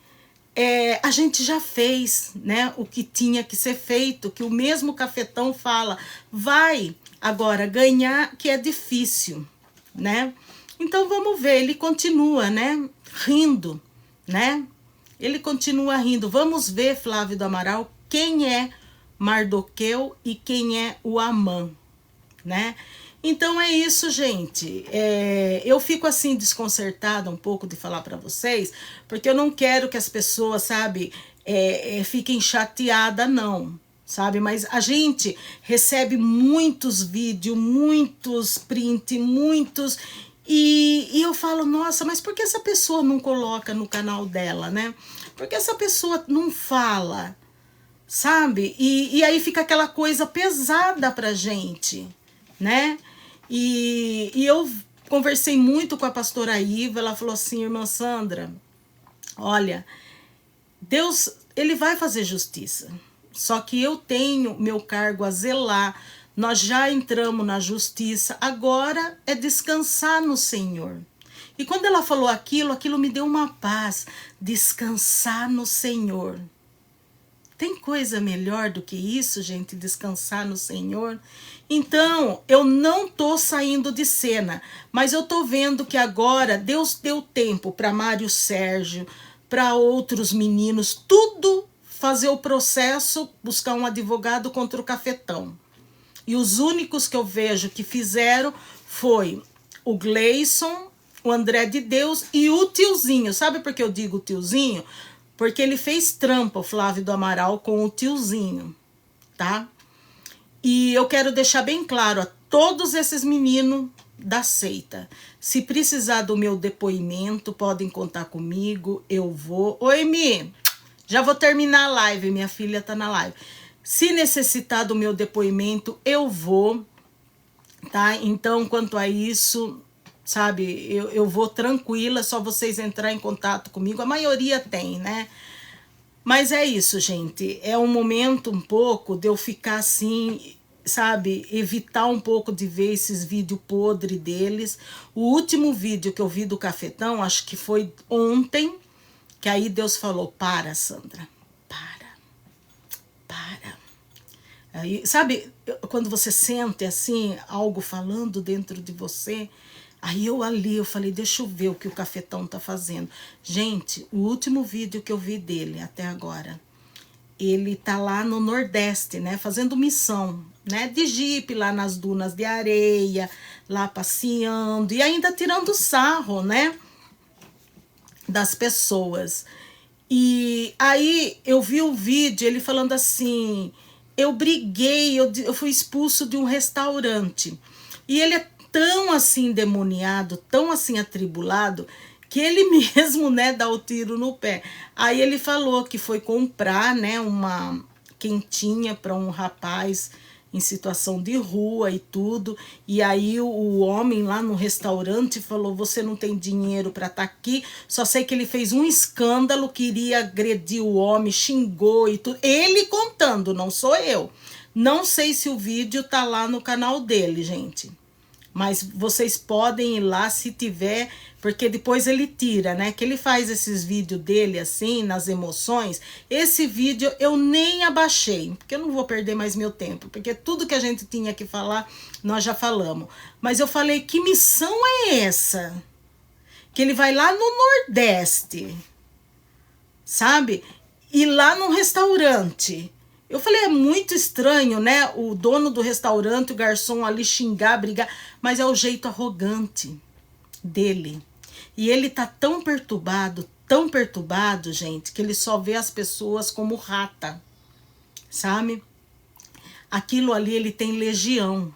a gente já fez, né, o que tinha que ser feito, que o mesmo Cafetão fala, vai agora ganhar, que é difícil, né? Então vamos ver, ele continua, né, rindo, né? Ele continua rindo. Vamos ver, Flávio do Amaral, quem é Mardoqueu e quem é o Amã, né? Então é isso, gente. Eu fico assim desconcertada um pouco de falar para vocês, porque eu não quero que as pessoas, sabe, fiquem chateadas, não, sabe? Mas a gente recebe muitos vídeos, muitos print, muitos. E eu falo, nossa, mas por que essa pessoa não coloca no canal dela, né? Por que essa pessoa não fala, sabe? E aí fica aquela coisa pesada pra gente, né? E eu conversei muito com a pastora Iva, ela falou assim, irmã Sandra, olha, Deus, ele vai fazer justiça, só que eu tenho meu cargo a zelar, nós já entramos na justiça, agora é descansar no Senhor. E quando ela falou aquilo me deu uma paz, descansar no Senhor. Tem coisa melhor do que isso, gente, descansar no Senhor? Então, eu não tô saindo de cena, mas eu tô vendo que agora Deus deu tempo para Mário Sérgio, para outros meninos, tudo fazer o processo, buscar um advogado contra o Cafetão. E os únicos que eu vejo que fizeram foi o Gleison, o André de Deus e o tiozinho. Sabe por que eu digo tiozinho? Porque ele fez trampa, o Flávio do Amaral, com o tiozinho, tá? E eu quero deixar bem claro a todos esses meninos da seita. Se precisar do meu depoimento, podem contar comigo, eu vou. Oi, Mi, já vou terminar a live, minha filha tá na live. Se necessitar do meu depoimento, eu vou, tá? Então, quanto a isso, sabe, eu vou tranquila, só vocês entrar em contato comigo. A maioria tem, né? Mas é isso, gente. É um momento um pouco de eu ficar assim, sabe, evitar um pouco de ver esses vídeos podres deles. O último vídeo que eu vi do Cafetão, acho que foi ontem, que aí Deus falou, para, Sandra, para. Aí, sabe, quando você sente assim, algo falando dentro de você, aí eu falei, deixa eu ver o que o Cafetão tá fazendo. Gente, o último vídeo que eu vi dele até agora, ele tá lá no Nordeste, né, fazendo missão, né, de jipe lá nas dunas de areia, lá passeando e ainda tirando sarro, né, das pessoas. E aí eu vi o vídeo, ele falando assim, eu briguei, eu fui expulso de um restaurante. E ele é tão assim endemoniado, tão assim atribulado, que ele mesmo, né, dá o tiro no pé. Aí ele falou que foi comprar, né, uma quentinha para um rapaz em situação de rua e tudo. E aí o homem lá no restaurante falou, você não tem dinheiro para estar aqui. Só sei que ele fez um escândalo, queria agredir o homem, xingou e tudo. Ele contando, não sou eu. Não sei se o vídeo tá lá no canal dele, gente. Mas vocês podem ir lá se tiver, porque depois ele tira, né? Que ele faz esses vídeos dele assim, nas emoções. Esse vídeo eu nem abaixei, porque eu não vou perder mais meu tempo, porque tudo que a gente tinha que falar, nós já falamos. Mas eu falei, que missão é essa? Que ele vai lá no Nordeste, sabe? E lá num restaurante. Eu falei, é muito estranho, né? O dono do restaurante, o garçom ali xingar, brigar, mas é o jeito arrogante dele. E ele tá tão perturbado, gente, que ele só vê as pessoas como rata, sabe? Aquilo ali ele tem legião.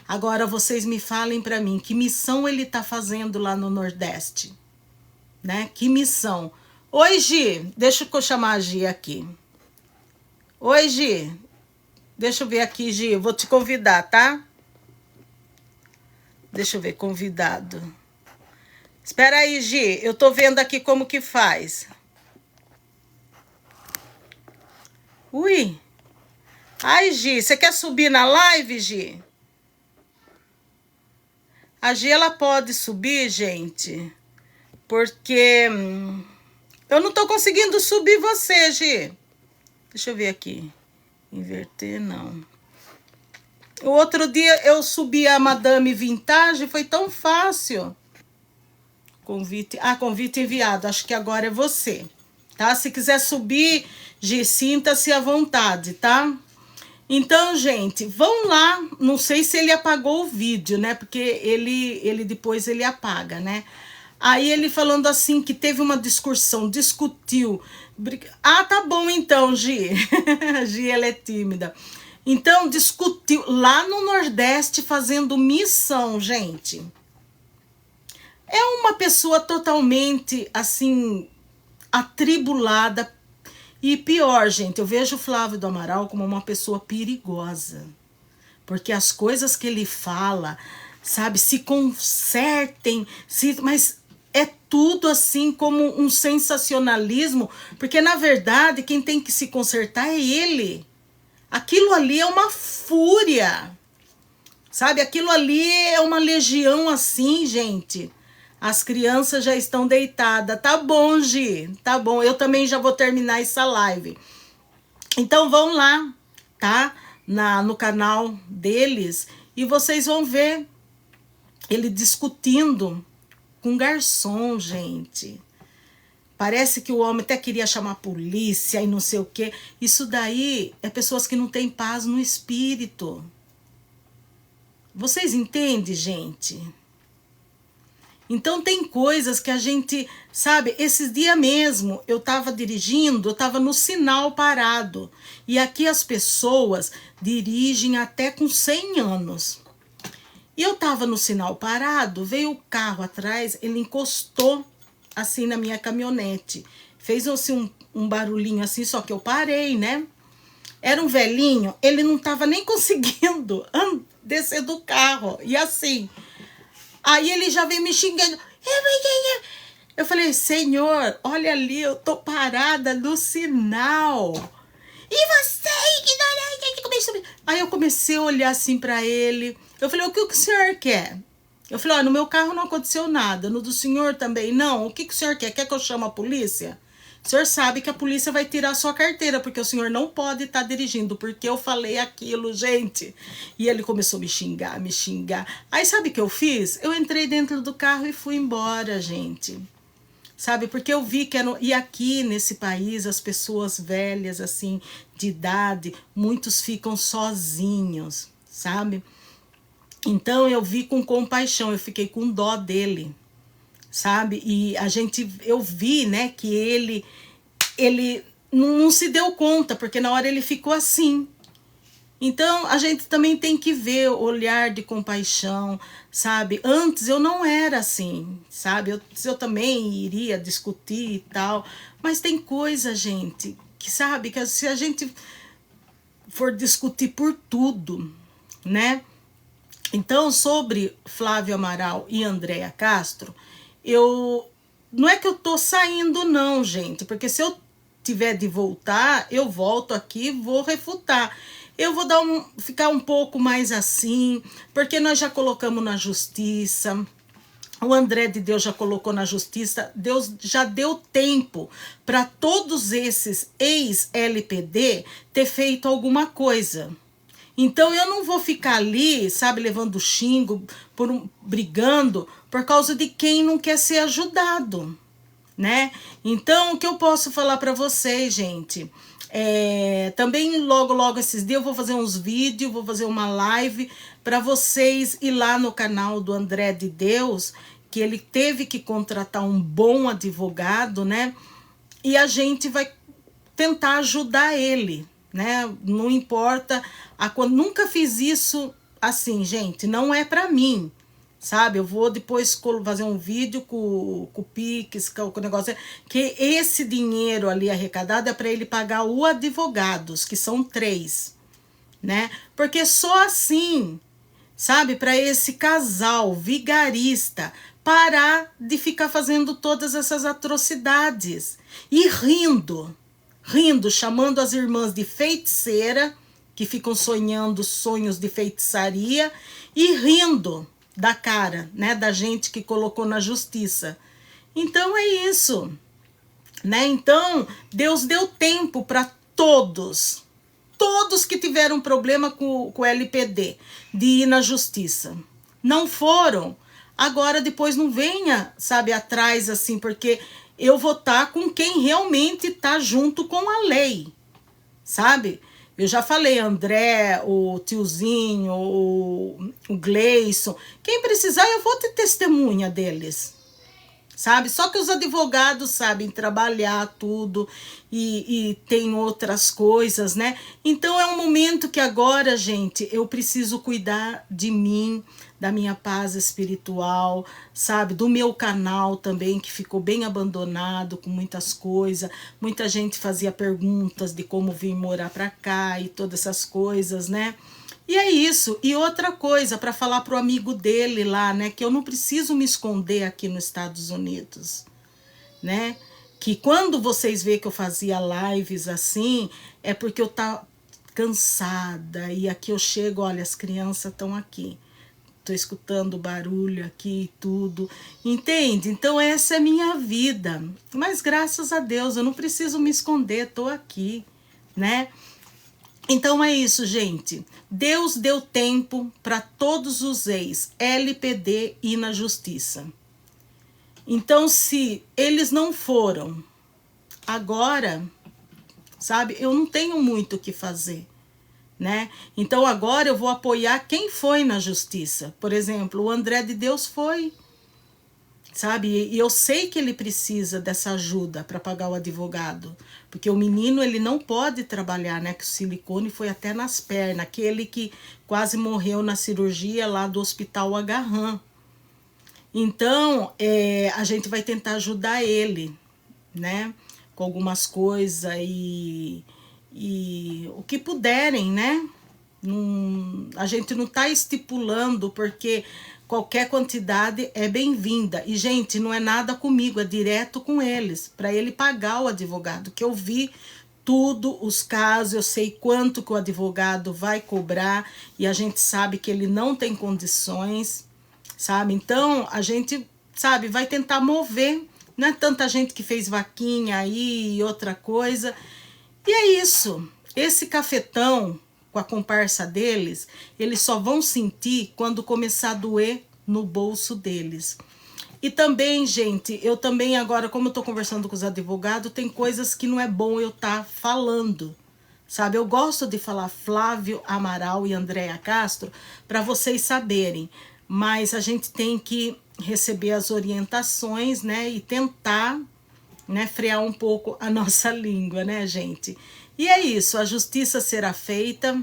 Agora vocês me falem pra mim, que missão ele tá fazendo lá no Nordeste? Né? Que missão? Oi, Gi, deixa eu chamar a Gi aqui. Oi, Gi. Deixa eu ver aqui, Gi. Eu vou te convidar, tá? Deixa eu ver, convidado. Espera aí, Gi. Eu tô vendo aqui como que faz. Ui. Ai, Gi, você quer subir na live, Gi? A Gi, ela pode subir, gente, porque eu não tô conseguindo subir você, Gi. Deixa eu ver aqui. Inverter, não. O outro dia eu subi a Madame Vintage, foi tão fácil. Convite, convite enviado, acho que agora é você, tá? Se quiser subir, Gi, sinta-se à vontade, tá? Então, gente, vão lá, não sei se ele apagou o vídeo, né? Porque ele depois ele apaga, né? Aí ele falando assim que teve uma discussão, discutiu. Ah, tá bom então, Gi. Gi, ela é tímida. Então, discutiu lá no Nordeste fazendo missão, gente. É uma pessoa totalmente, assim, atribulada. E pior, gente, eu vejo o Flávio do Amaral como uma pessoa perigosa. Porque as coisas que ele fala, sabe, se consertem, mas é tudo assim como um sensacionalismo, porque na verdade quem tem que se consertar é ele. Aquilo ali é uma fúria, sabe? Aquilo ali é uma legião assim, gente. As crianças já estão deitadas. Tá bom, Gi, tá bom. Eu também já vou terminar essa live. Então vão lá, tá? No canal deles e vocês vão ver ele discutindo com garçom, gente. Parece que o homem até queria chamar a polícia e não sei o quê. Isso daí é pessoas que não têm paz no espírito. Vocês entendem, gente? Então tem coisas que a gente, sabe, esses dias mesmo eu tava dirigindo, eu tava no sinal parado. E aqui as pessoas dirigem até com 100 anos. E eu tava no sinal parado, veio o carro atrás, ele encostou assim na minha caminhonete. Fez assim um barulhinho assim, só que eu parei, né? Era um velhinho, ele não tava nem conseguindo descer do carro. E assim... Aí ele já veio me xingando. Eu falei, Senhor, olha ali, eu tô parada no sinal. E você, ignorante? Aí eu comecei a olhar assim pra ele. Eu falei, o que o senhor quer? Eu falei, ó, no meu carro não aconteceu nada, no do senhor também não. O que o senhor quer? Quer que eu chame a polícia? O senhor sabe que a polícia vai tirar a sua carteira, porque o senhor não pode estar dirigindo, porque eu falei aquilo, gente. E ele começou a me xingar, me xingar. Aí sabe o que eu fiz? Eu entrei dentro do carro e fui embora, gente. Sabe, porque eu vi que era... E aqui nesse país, as pessoas velhas, assim, de idade, muitos ficam sozinhos, sabe? Então eu vi com compaixão, eu fiquei com dó dele, sabe? E eu vi, né, que ele não se deu conta, porque na hora ele ficou assim. Então a gente também tem que ver o olhar de compaixão, sabe? Antes eu não era assim, sabe? Eu também iria discutir e tal, mas tem coisa, gente, que sabe, que se a gente for discutir por tudo, né? Então, sobre Flávio Amaral e Andréa Castro, não é que eu tô saindo não, gente, porque se eu tiver de voltar, eu volto aqui e vou refutar. Eu vou ficar um pouco mais assim, porque nós já colocamos na justiça, o André de Deus já colocou na justiça, Deus já deu tempo para todos esses ex-LPD ter feito alguma coisa. Então eu não vou ficar ali, sabe, levando xingo, brigando por causa de quem não quer ser ajudado, né? Então o que eu posso falar para vocês, gente? Também logo esses dias eu vou fazer uns vídeos, vou fazer uma live para vocês ir lá no canal do André de Deus, que ele teve que contratar um bom advogado, né? E a gente vai tentar ajudar ele, né? Não importa, nunca fiz isso assim, gente, não é para mim, sabe? Eu vou depois fazer um vídeo com o Pix, com o negócio, que esse dinheiro ali arrecadado é para ele pagar o advogados, que são 3, né? Porque só assim, sabe, para esse casal vigarista parar de ficar fazendo todas essas atrocidades e rindo, chamando as irmãs de feiticeira, que ficam sonhando sonhos de feitiçaria, e rindo da cara, né, da gente que colocou na justiça. Então é isso, né? Então Deus deu tempo para todos que tiveram problema com o LPD de ir na justiça. Não foram. Agora depois não venha, sabe, atrás assim, porque eu vou estar com quem realmente está junto com a lei, sabe? Eu já falei, André, o tiozinho, o Gleison, quem precisar eu vou ter testemunha deles, sabe? Só que os advogados sabem trabalhar tudo e tem outras coisas, né? Então é um momento que agora, gente, eu preciso cuidar de mim, da minha paz espiritual, sabe? Do meu canal também, que ficou bem abandonado com muitas coisas. Muita gente fazia perguntas de como vir morar pra cá e todas essas coisas, né? E é isso. E outra coisa, para falar pro amigo dele lá, né, que eu não preciso me esconder aqui nos Estados Unidos, né? Que quando vocês veem que eu fazia lives assim, é porque eu tá cansada e aqui eu chego, olha, as crianças estão aqui. Tô escutando barulho aqui e tudo, entende? Então essa é minha vida. Mas graças a Deus, eu não preciso me esconder, tô aqui, né? Então é isso, gente. Deus deu tempo para todos os ex-LPD ir na justiça. Então, se eles não foram, agora, sabe, eu não tenho muito o que fazer, né? Então agora eu vou apoiar quem foi na justiça. Por exemplo, o André de Deus foi, sabe? E eu sei que ele precisa dessa ajuda para pagar o advogado, porque o menino ele não pode trabalhar, né? Que o silicone foi até nas pernas, aquele que quase morreu na cirurgia lá do Hospital Agarram. Então, a gente vai tentar ajudar ele, né? Com algumas coisas e o que puderem, né? A gente não está estipulando, porque qualquer quantidade é bem-vinda. E, gente, não é nada comigo, é direto com eles, para ele pagar o advogado, que eu vi tudo, os casos, eu sei quanto que o advogado vai cobrar e a gente sabe que ele não tem condições, sabe? Então, a gente, sabe, vai tentar mover. Não é tanta gente que fez vaquinha aí e outra coisa. E é isso. Esse cafetão, com a comparsa deles, eles só vão sentir quando começar a doer no bolso deles. E também, gente, eu também agora, como eu tô conversando com os advogados, tem coisas que não é bom eu estar falando, sabe? Eu gosto de falar Flávio Amaral e Andréa Castro para vocês saberem, mas a gente tem que receber as orientações, né, e tentar, né, frear um pouco a nossa língua, né, gente? E é isso, a justiça será feita,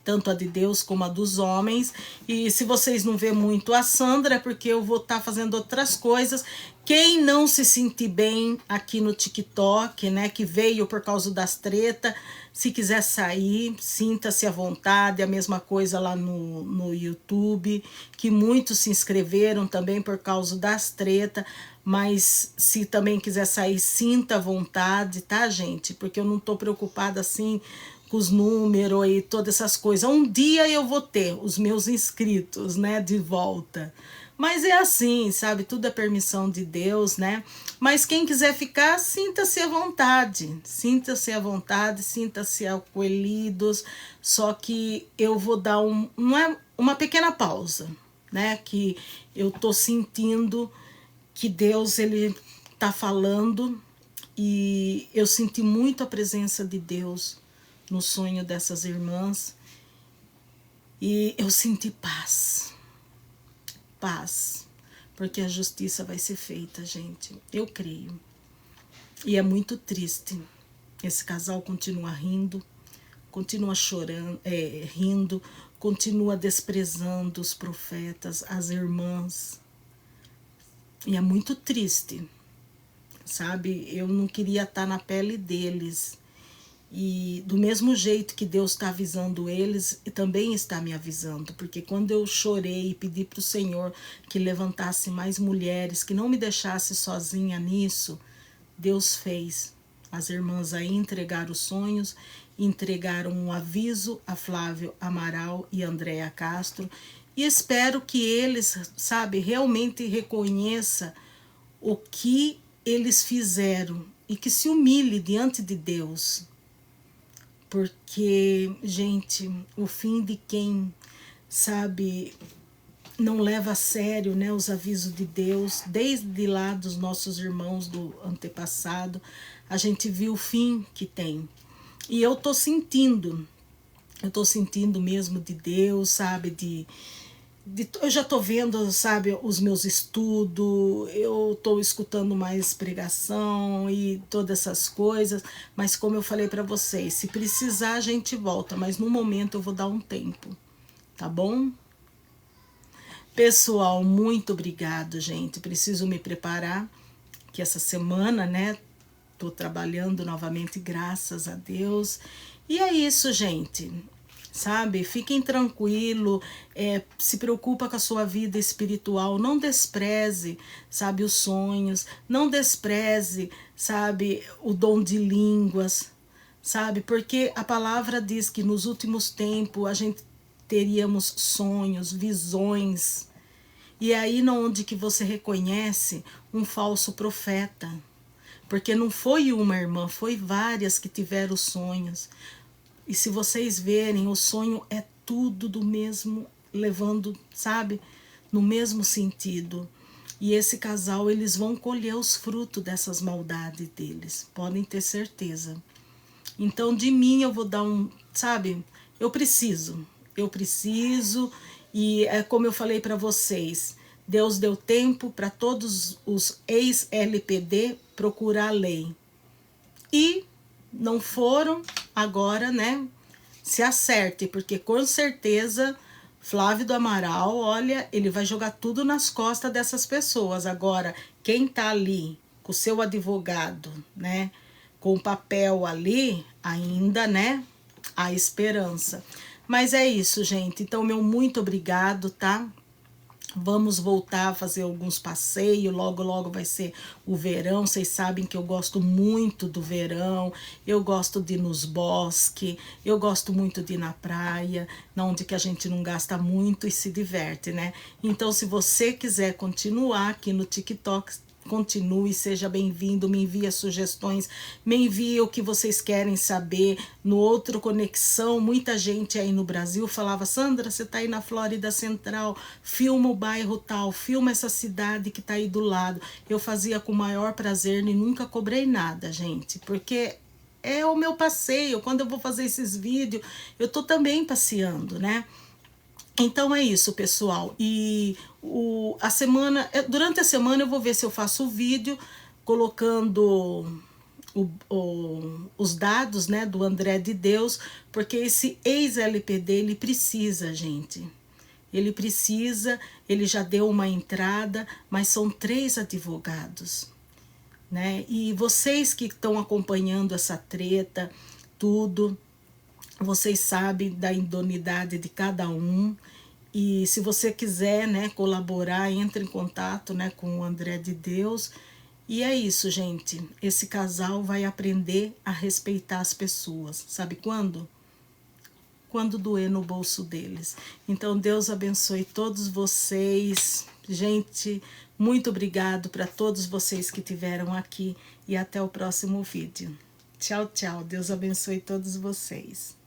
tanto a de Deus como a dos homens. E se vocês não vê muito a Sandra, é porque eu vou estar fazendo outras coisas. Quem não se sentir bem aqui no TikTok, né, que veio por causa das tretas, se quiser sair, sinta-se à vontade. A mesma coisa lá no YouTube, que muitos se inscreveram também por causa das tretas. Mas se também quiser sair, sinta à vontade, tá, gente? Porque eu não tô preocupada assim com os números e todas essas coisas. Um dia eu vou ter os meus inscritos, né, de volta. Mas é assim, sabe? Tudo é permissão de Deus, né? Mas quem quiser ficar, sinta-se à vontade. Sinta-se à vontade, sinta-se acolhidos. Só que eu vou dar não é uma pequena pausa, né? Que eu tô sentindo que Deus, ele tá falando, e eu senti muito a presença de Deus no sonho dessas irmãs, e eu senti paz, porque a justiça vai ser feita, gente, eu creio. E é muito triste, esse casal continua rindo, continua chorando, rindo, continua desprezando os profetas, as irmãs, e é muito triste, sabe? Eu não queria estar na pele deles. E do mesmo jeito que Deus está avisando eles, também está me avisando. Porque quando eu chorei e pedi para o Senhor que levantasse mais mulheres, que não me deixasse sozinha nisso, Deus fez. As irmãs aí entregaram os sonhos, entregaram um aviso a Flávio Amaral e Andréa Castro. E espero que eles, sabe, realmente reconheçam o que eles fizeram e que se humilhe diante de Deus. Porque, gente, o fim de quem, sabe, não leva a sério, né, os avisos de Deus, desde lá dos nossos irmãos do antepassado, a gente viu o fim que tem. E eu tô sentindo mesmo de Deus, sabe, eu já tô vendo, sabe, os meus estudos, eu tô escutando mais pregação e todas essas coisas, mas como eu falei para vocês, se precisar a gente volta, mas no momento eu vou dar um tempo, tá bom? Pessoal, muito obrigado, gente, preciso me preparar, que essa semana, né, tô trabalhando novamente, graças a Deus, e é isso, gente. Sabe, fiquem tranquilo, se preocupa com a sua vida espiritual, não despreze, sabe, os sonhos, não despreze, sabe, o dom de línguas, sabe, porque a palavra diz que nos últimos tempos a gente teríamos sonhos, visões, e é aí onde que você reconhece um falso profeta, porque não foi uma irmã, foi várias que tiveram sonhos. E se vocês verem, o sonho é tudo do mesmo, levando, sabe, no mesmo sentido. E esse casal, eles vão colher os frutos dessas maldades deles, podem ter certeza. Então, de mim eu vou dar sabe, eu preciso, e é como eu falei para vocês, Deus deu tempo para todos os ex-LPD procurar a lei. E não foram, agora, né, se acerte, porque com certeza Flávio do Amaral, olha, ele vai jogar tudo nas costas dessas pessoas. Agora, quem tá ali com o seu advogado, né, com o papel ali, ainda, né, há esperança. Mas é isso, gente, então meu muito obrigado, tá? Vamos voltar a fazer alguns passeios, logo logo vai ser o verão, vocês sabem que eu gosto muito do verão, eu gosto de ir nos bosques, eu gosto muito de ir na praia, onde que a gente não gasta muito e se diverte, né? Então se você quiser continuar aqui no TikTok, continue, seja bem-vindo, me envia sugestões, me envia o que vocês querem saber. No outro Conexão, muita gente aí no Brasil falava: Sandra, você tá aí na Flórida Central, filma o bairro tal, filma essa cidade que tá aí do lado. Eu fazia com o maior prazer e nunca cobrei nada, gente, porque é o meu passeio. Quando eu vou fazer esses vídeos, eu tô também passeando, né? Então é isso, pessoal. E durante a semana eu vou ver se eu faço o vídeo colocando os dados, né, do André de Deus, porque esse ex-LPD ele precisa, gente. Ele precisa, ele já deu uma entrada, mas são 3 advogados, né? E vocês que estão acompanhando essa treta, tudo, vocês sabem da idoneidade de cada um. E se você quiser, né, colaborar, entre em contato, né, com o André de Deus. E é isso, gente. Esse casal vai aprender a respeitar as pessoas. Sabe quando? Quando doer no bolso deles. Então Deus abençoe todos vocês. Gente, muito obrigado para todos vocês que estiveram aqui e até o próximo vídeo. Tchau, tchau. Deus abençoe todos vocês.